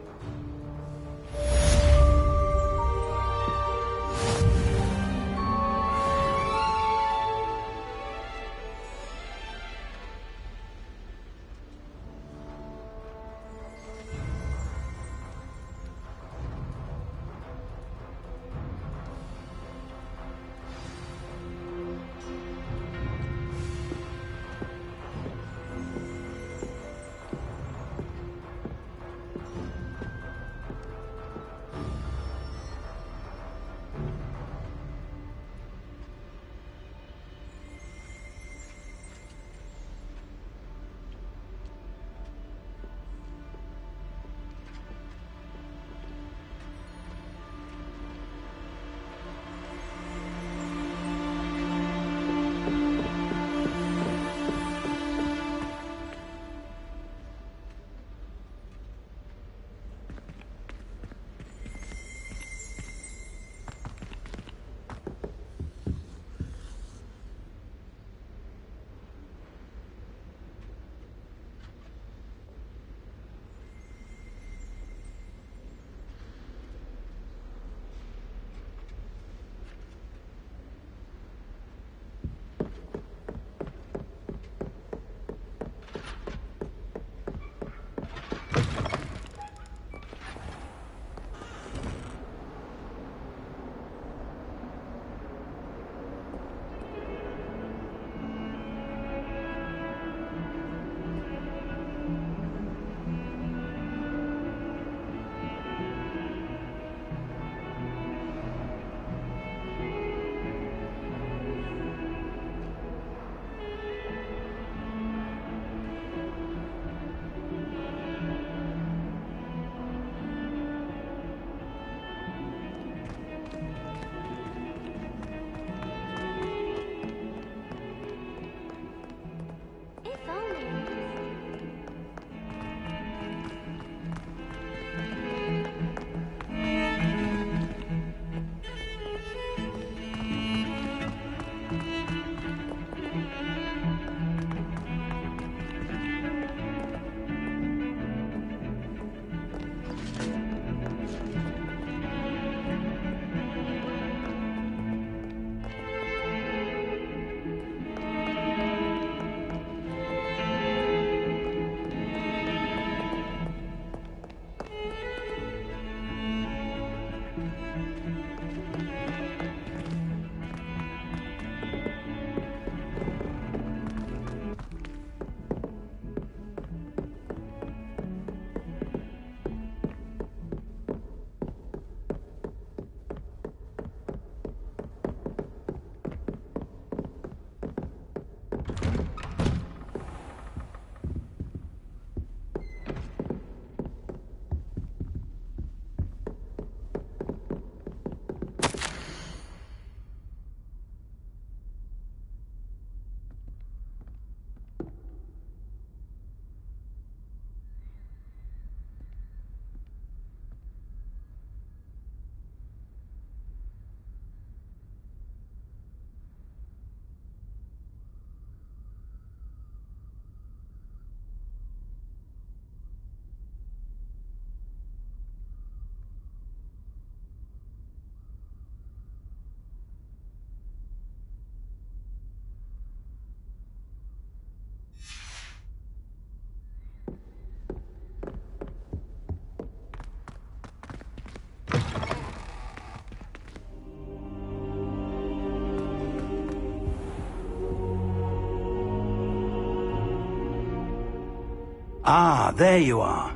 Ah, there you are.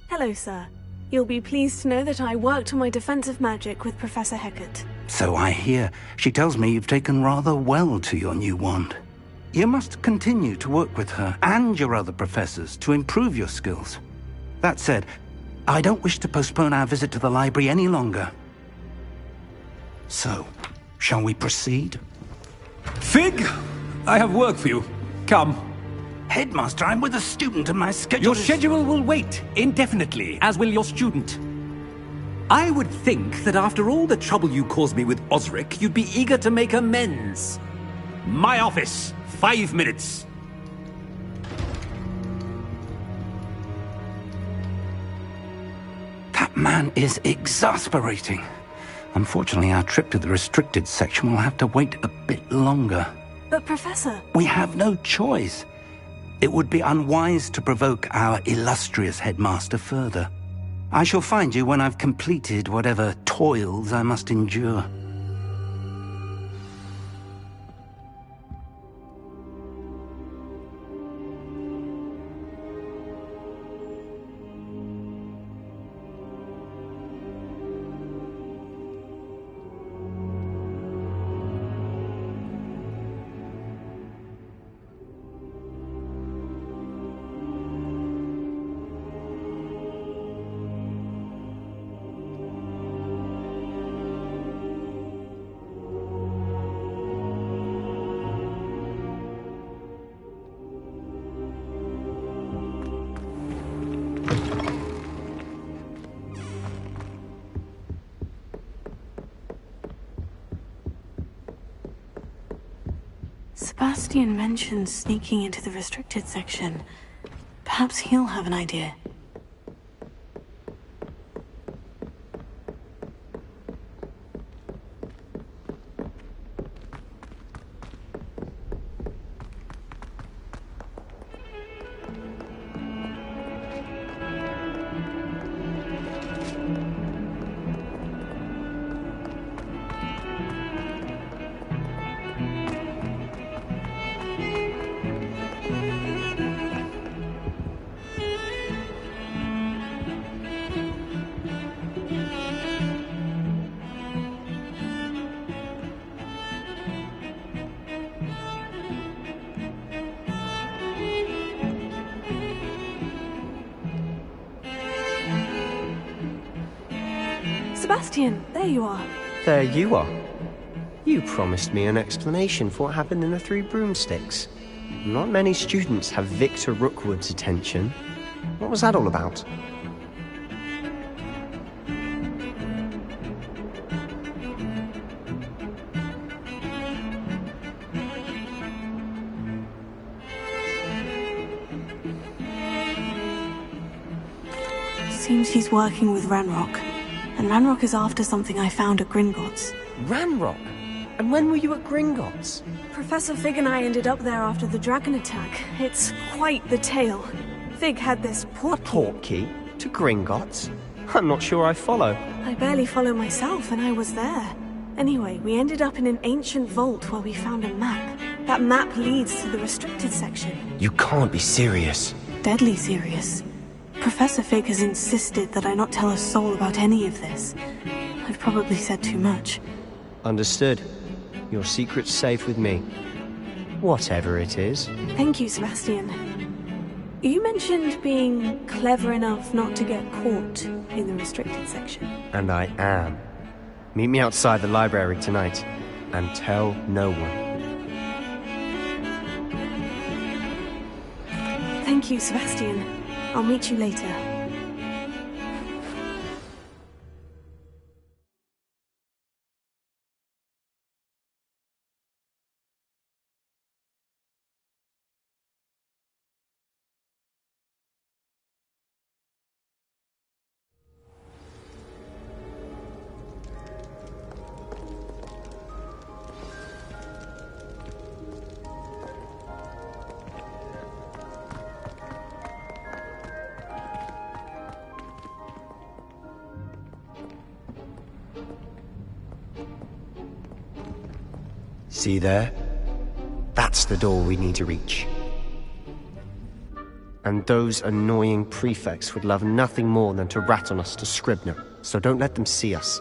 Hello, sir. You'll be pleased to know that I worked on my defensive magic with Professor Hecat. So I hear. She tells me you've taken rather well to your new wand. You must continue to work with her and your other professors to improve your skills. That said, I don't wish to postpone our visit to the library any longer. So, shall we proceed? Fig! I have work for you. Come. Headmaster, I'm with a student and my schedule Your schedule will wait indefinitely, as will your student. I would think that after all the trouble you caused me with Osric, you'd be eager to make amends. My office, 5 minutes. That man is exasperating. Unfortunately, our trip to the restricted section will have to wait a bit longer. But, Professor... We have no choice. It would be unwise to provoke our illustrious headmaster further. I shall find you when I've completed whatever toils I must endure. Sebastian mentioned sneaking into the restricted section. Perhaps he'll have an idea. Sebastian, there you are. There you are. You promised me an explanation for what happened in the Three Broomsticks. Not many students have Victor Rookwood's attention. What was that all about? Seems he's working with Ranrock. And Ranrock is after something I found at Gringotts. Ranrock? And when were you at Gringotts? Professor Fig and I ended up there after the dragon attack. It's quite the tale. Fig had this portkey to Gringotts? I'm not sure I follow. I barely follow myself, and I was there. Anyway, we ended up in an ancient vault where we found a map. That map leads to the restricted section. You can't be serious. Deadly serious. Professor Fig has insisted that I not tell a soul about any of this. I've probably said too much. Understood. Your secret's safe with me. Whatever it is. Thank you, Sebastian. You mentioned being clever enough not to get caught in the restricted section. And I am. Meet me outside the library tonight, and tell no one. Thank you, Sebastian. I'll meet you later. See there? That's the door we need to reach. And those annoying prefects would love nothing more than to rat on us to Scribner, so don't let them see us.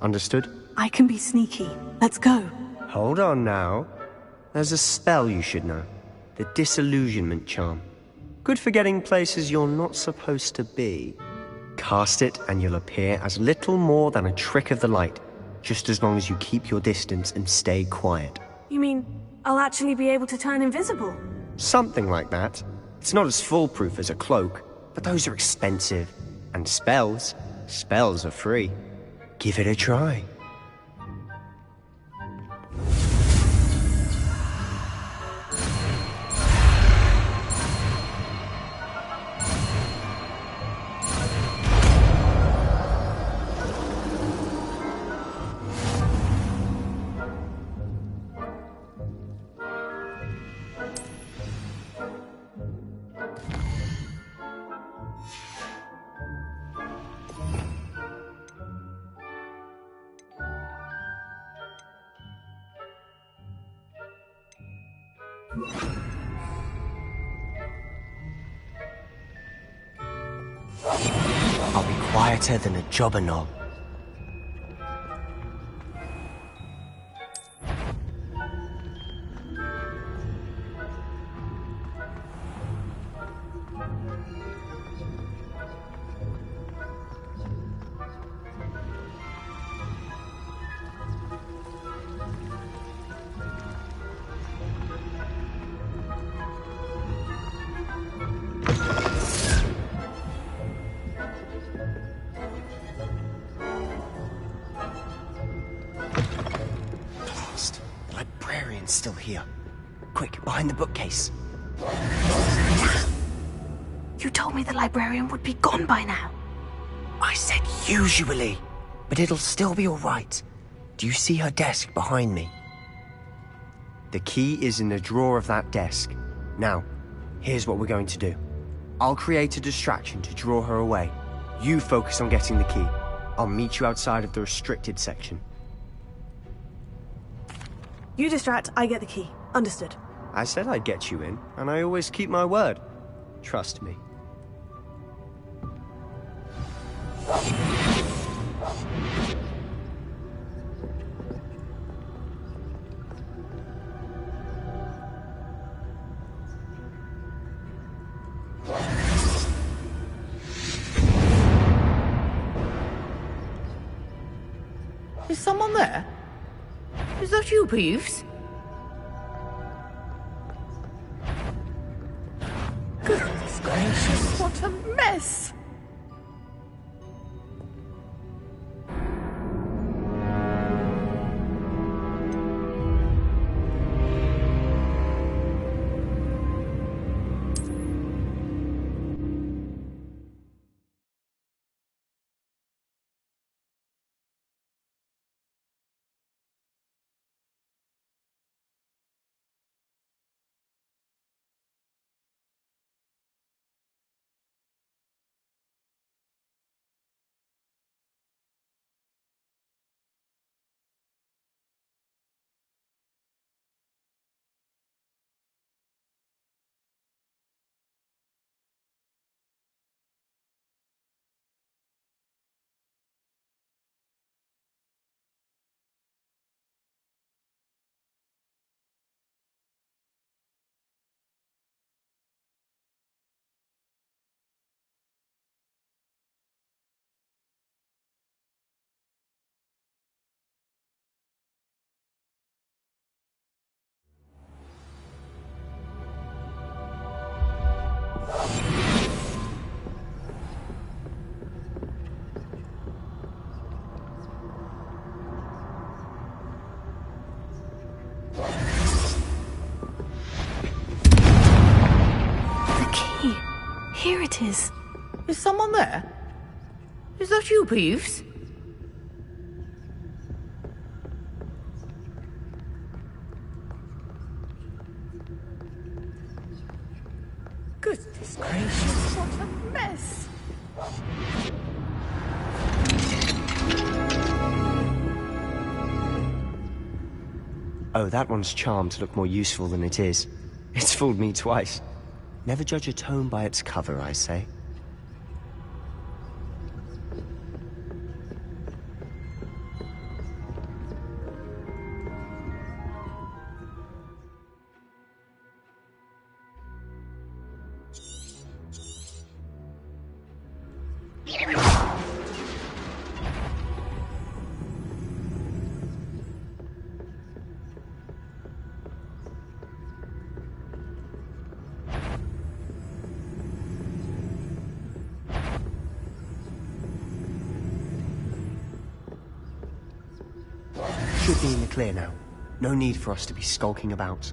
Understood? I can be sneaky. Let's go. Hold on now. There's a spell you should know. The Disillusionment Charm. Good for getting places you're not supposed to be. Cast it and you'll appear as little more than a trick of the light, just as long as you keep your distance and stay quiet. You mean I'll actually be able to turn invisible? Something like that. It's not as foolproof as a cloak, but those are expensive. And spells are free. Give it a try. I'll be quieter than a jobber knob. Still here. Quick, behind the bookcase. You told me the librarian would be gone by now. I said usually, but it'll still be all right. Do you see her desk behind me? The key is in the drawer of that desk. Now, here's what we're going to do. I'll create a distraction to draw her away. You focus on getting the key. I'll meet you outside of the restricted section. You distract, I get the key. Understood. I said I'd get you in, and I always keep my word. Trust me. Is someone there? Is that you, Peeves? Goodness gracious, what a mess! Here it is. Is someone there? Is that you, Peeves? Goodness gracious, what a mess! Oh, that one's charmed to look more useful than it is. It's fooled me twice. Never judge a tome by its cover, I say. Should be in the clear now. No need for us to be skulking about.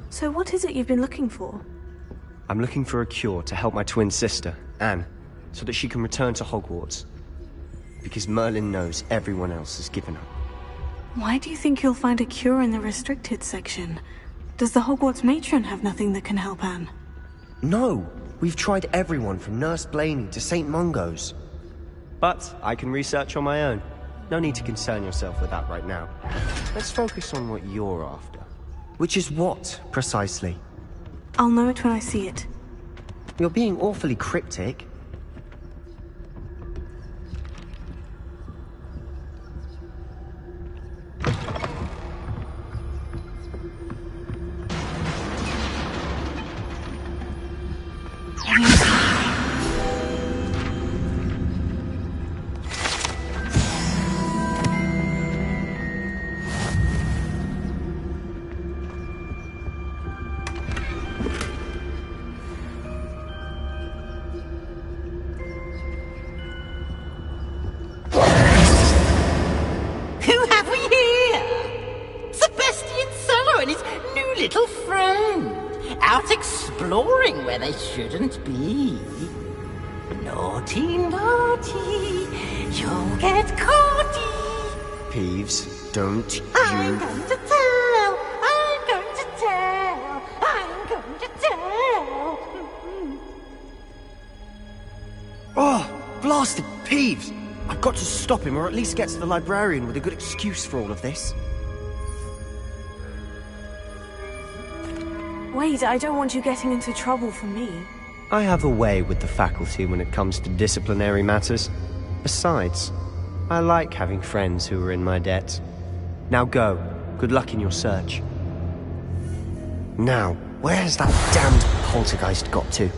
So what is it you've been looking for? I'm looking for a cure to help my twin sister, Anne, so that she can return to Hogwarts. Because Merlin knows everyone else has given up. Why do you think you'll find a cure in the restricted section? Does the Hogwarts matron have nothing that can help Anne? No! We've tried everyone from Nurse Blaney to St. Mungo's. But I can research on my own. No need to concern yourself with that right now. Let's focus on what you're after. Which is what, precisely? I'll know it when I see it. You're being awfully cryptic. Exploring where they shouldn't be. Naughty, naughty, you'll get caughty. Peeves, don't you... I'm going to tell, I'm going to tell, I'm going to tell. Oh, blasted Peeves! I've got to stop him, or at least get to the librarian with a good excuse for all of this. Wait, I don't want you getting into trouble for me. I have a way with the faculty when it comes to disciplinary matters. Besides, I like having friends who are in my debt. Now go. Good luck in your search. Now, where's that damned poltergeist got to?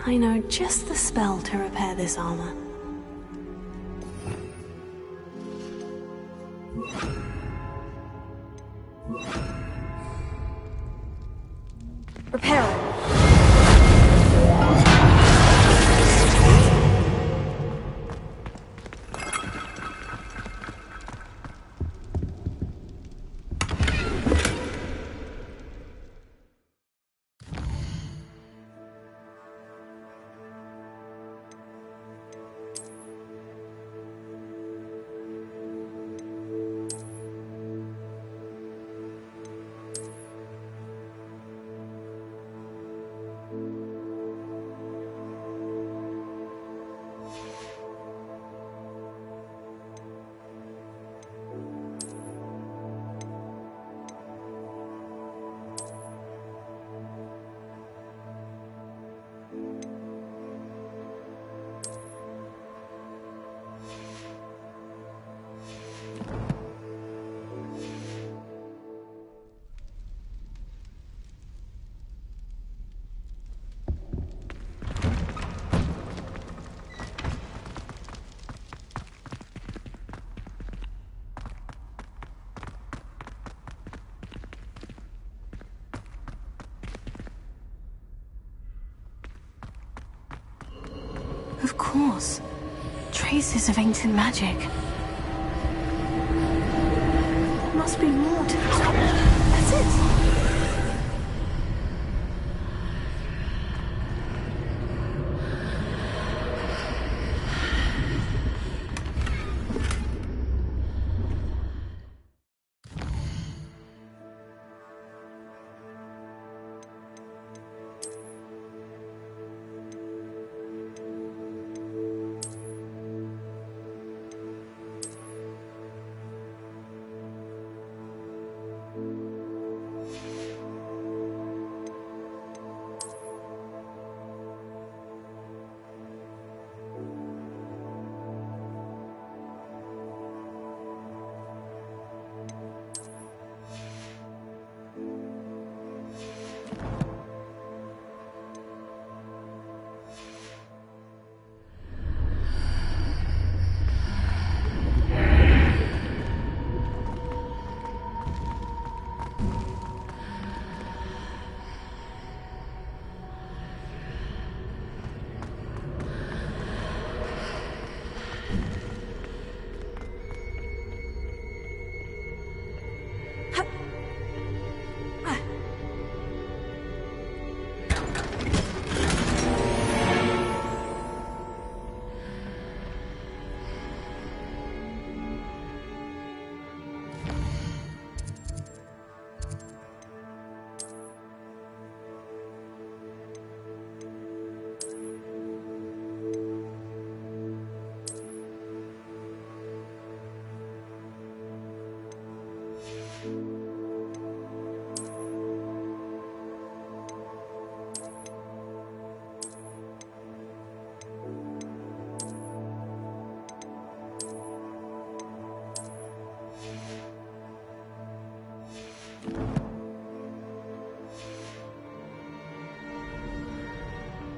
I know just the spell to repair this armor. Repair it. Of course. Traces of ancient magic. Must be more to this. That's it.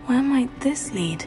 Where might this lead?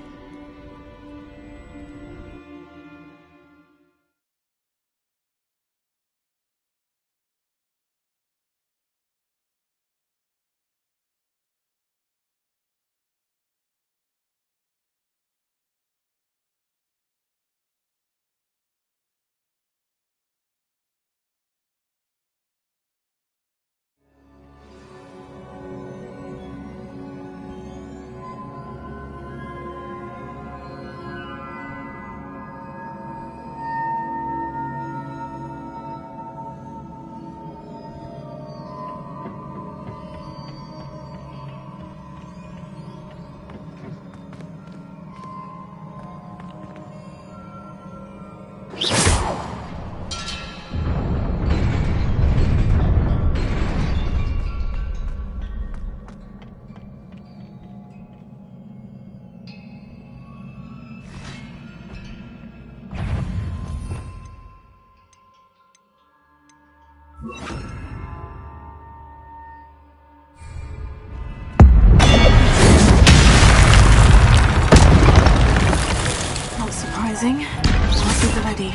Not surprising. Lots of ready.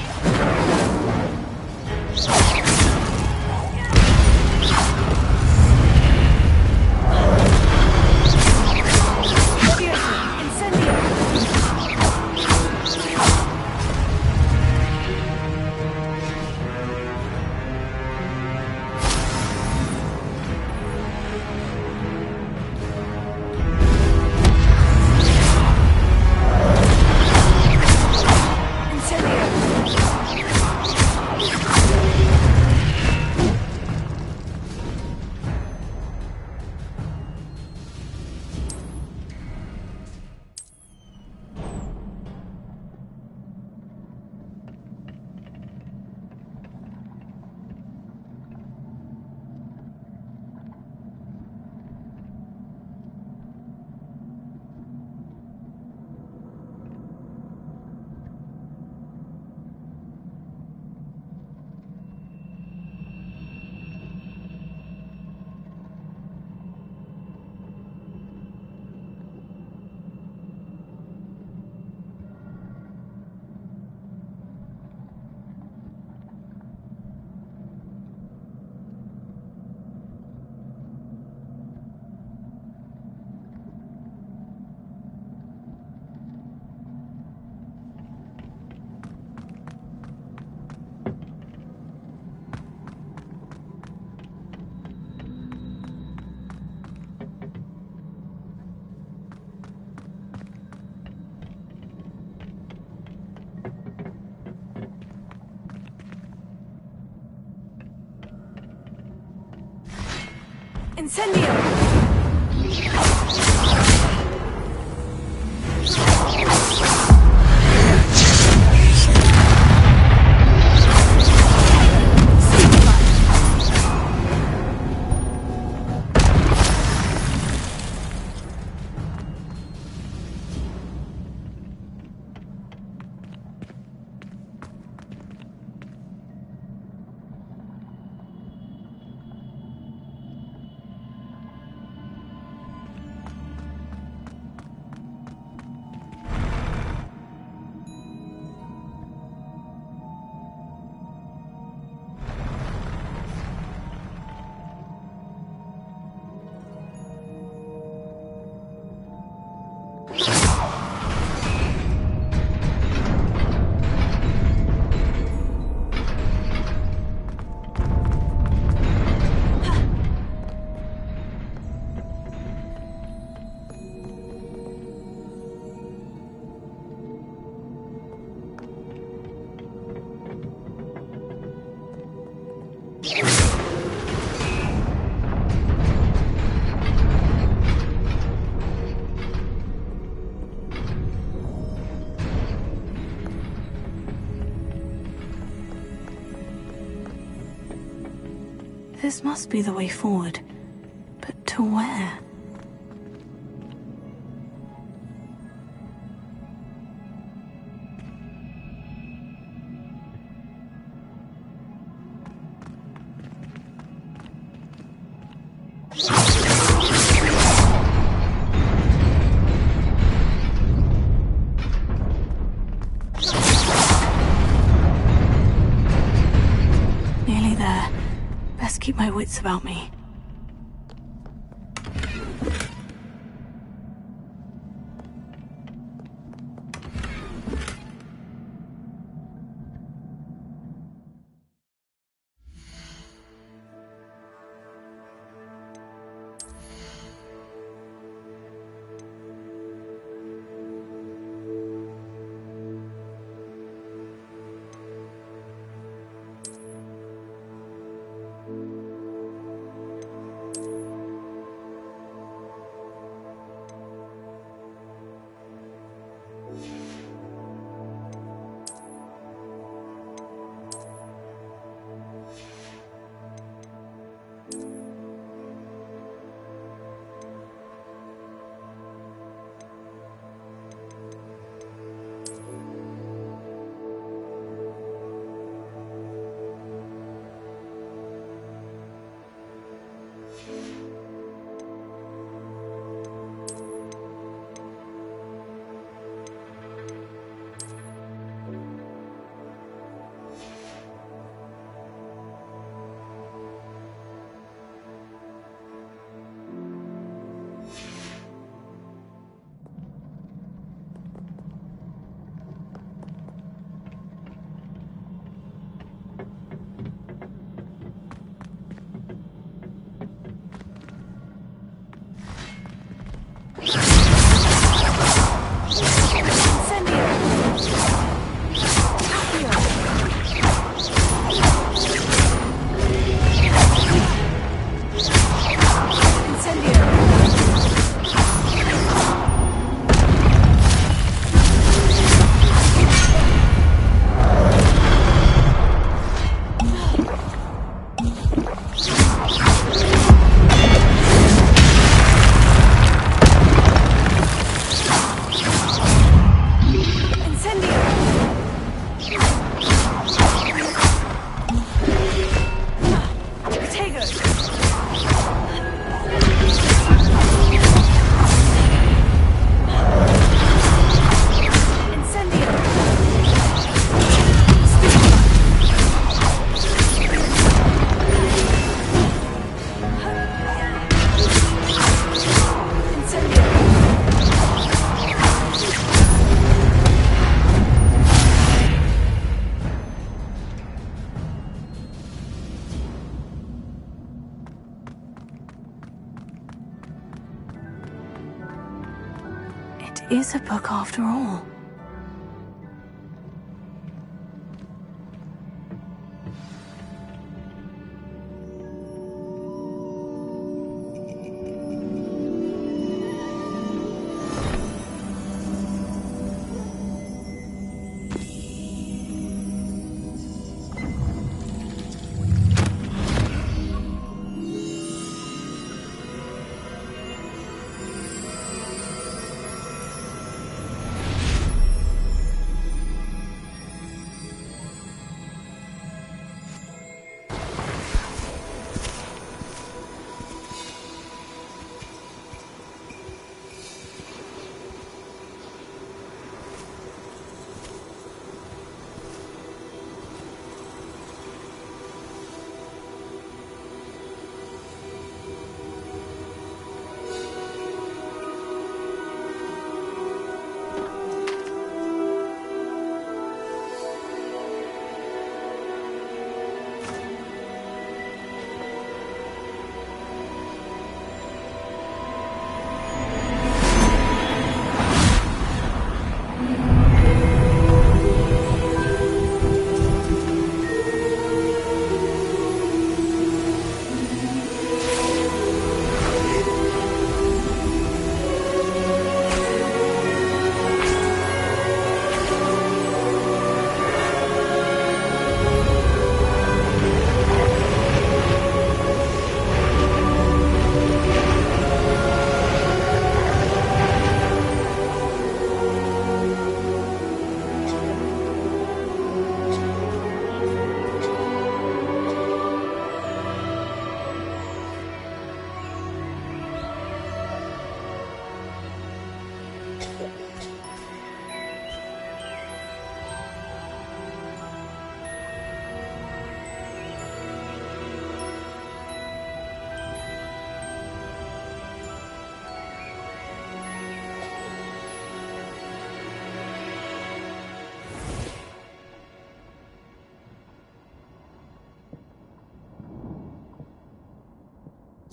Incendio! This must be the way forward. But to where? my wits about me. Is a book after all.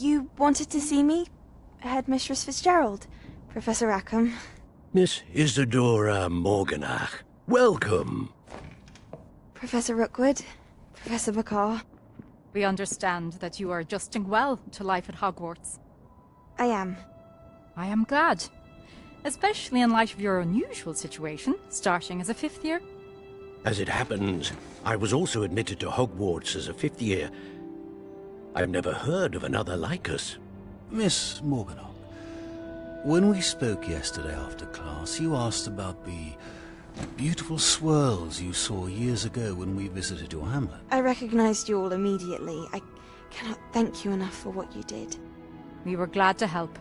You wanted to see me? Headmistress Fitzgerald, Professor Rackham. Miss Isadora Morganach, welcome. Professor Rookwood, Professor Bakar. We understand that you are adjusting well to life at Hogwarts. I am. I am glad. Especially in light of your unusual situation, starting as a 5th year. As it happens, I was also admitted to Hogwarts as a 5th year. I've never heard of another like us. Miss Morganach, when we spoke yesterday after class, you asked about the beautiful swirls you saw years ago when we visited your hamlet. I recognized you all immediately. I cannot thank you enough for what you did. We were glad to help.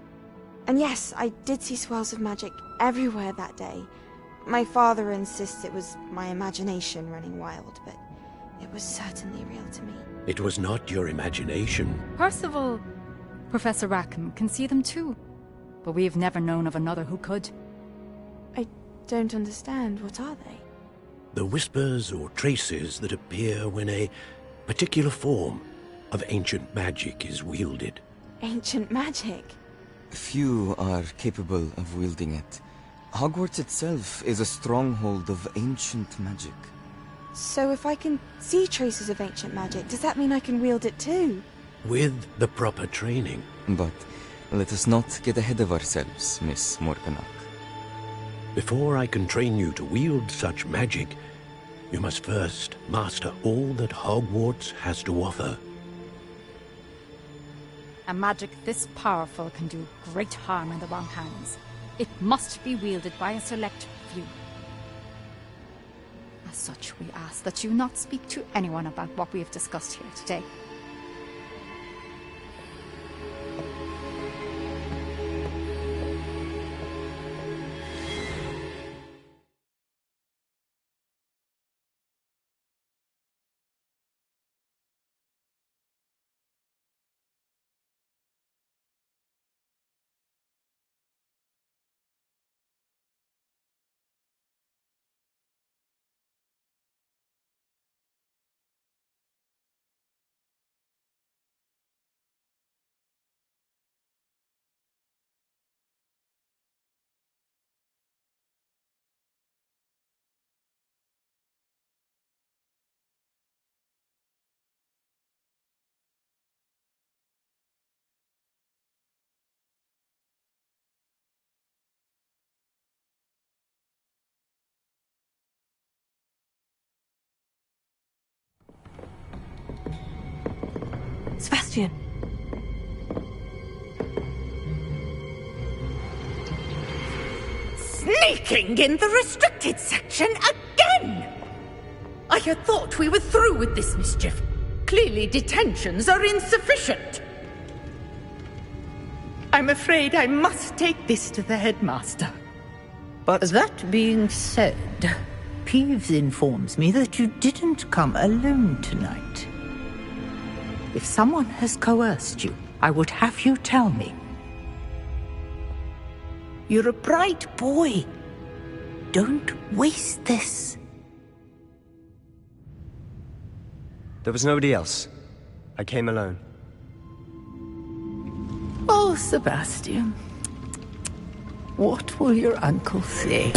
And yes, I did see swirls of magic everywhere that day. My father insists it was my imagination running wild, but it was certainly real to me. It was not your imagination. Percival, Professor Rackham can see them too. But we have never known of another who could. I don't understand. What are they? The whispers or traces that appear when a particular form of ancient magic is wielded. Ancient magic? Few are capable of wielding it. Hogwarts itself is a stronghold of ancient magic. So if I can see traces of ancient magic, does that mean I can wield it too? With the proper training. But let us not get ahead of ourselves, Miss Morganach. Before I can train you to wield such magic, you must first master all that Hogwarts has to offer. A magic this powerful can do great harm in the wrong hands. It must be wielded by a select few. As such, we ask that you not speak to anyone about what we have discussed here today. Sebastian. Sneaking in the restricted section again! I had thought we were through with this mischief. Clearly detentions are insufficient. I'm afraid I must take this to the headmaster. But that being said, Peeves informs me that you didn't come alone tonight. If someone has coerced you, I would have you tell me. You're a bright boy. Don't waste this. There was nobody else. I came alone. Oh, Sebastian. What will your uncle say?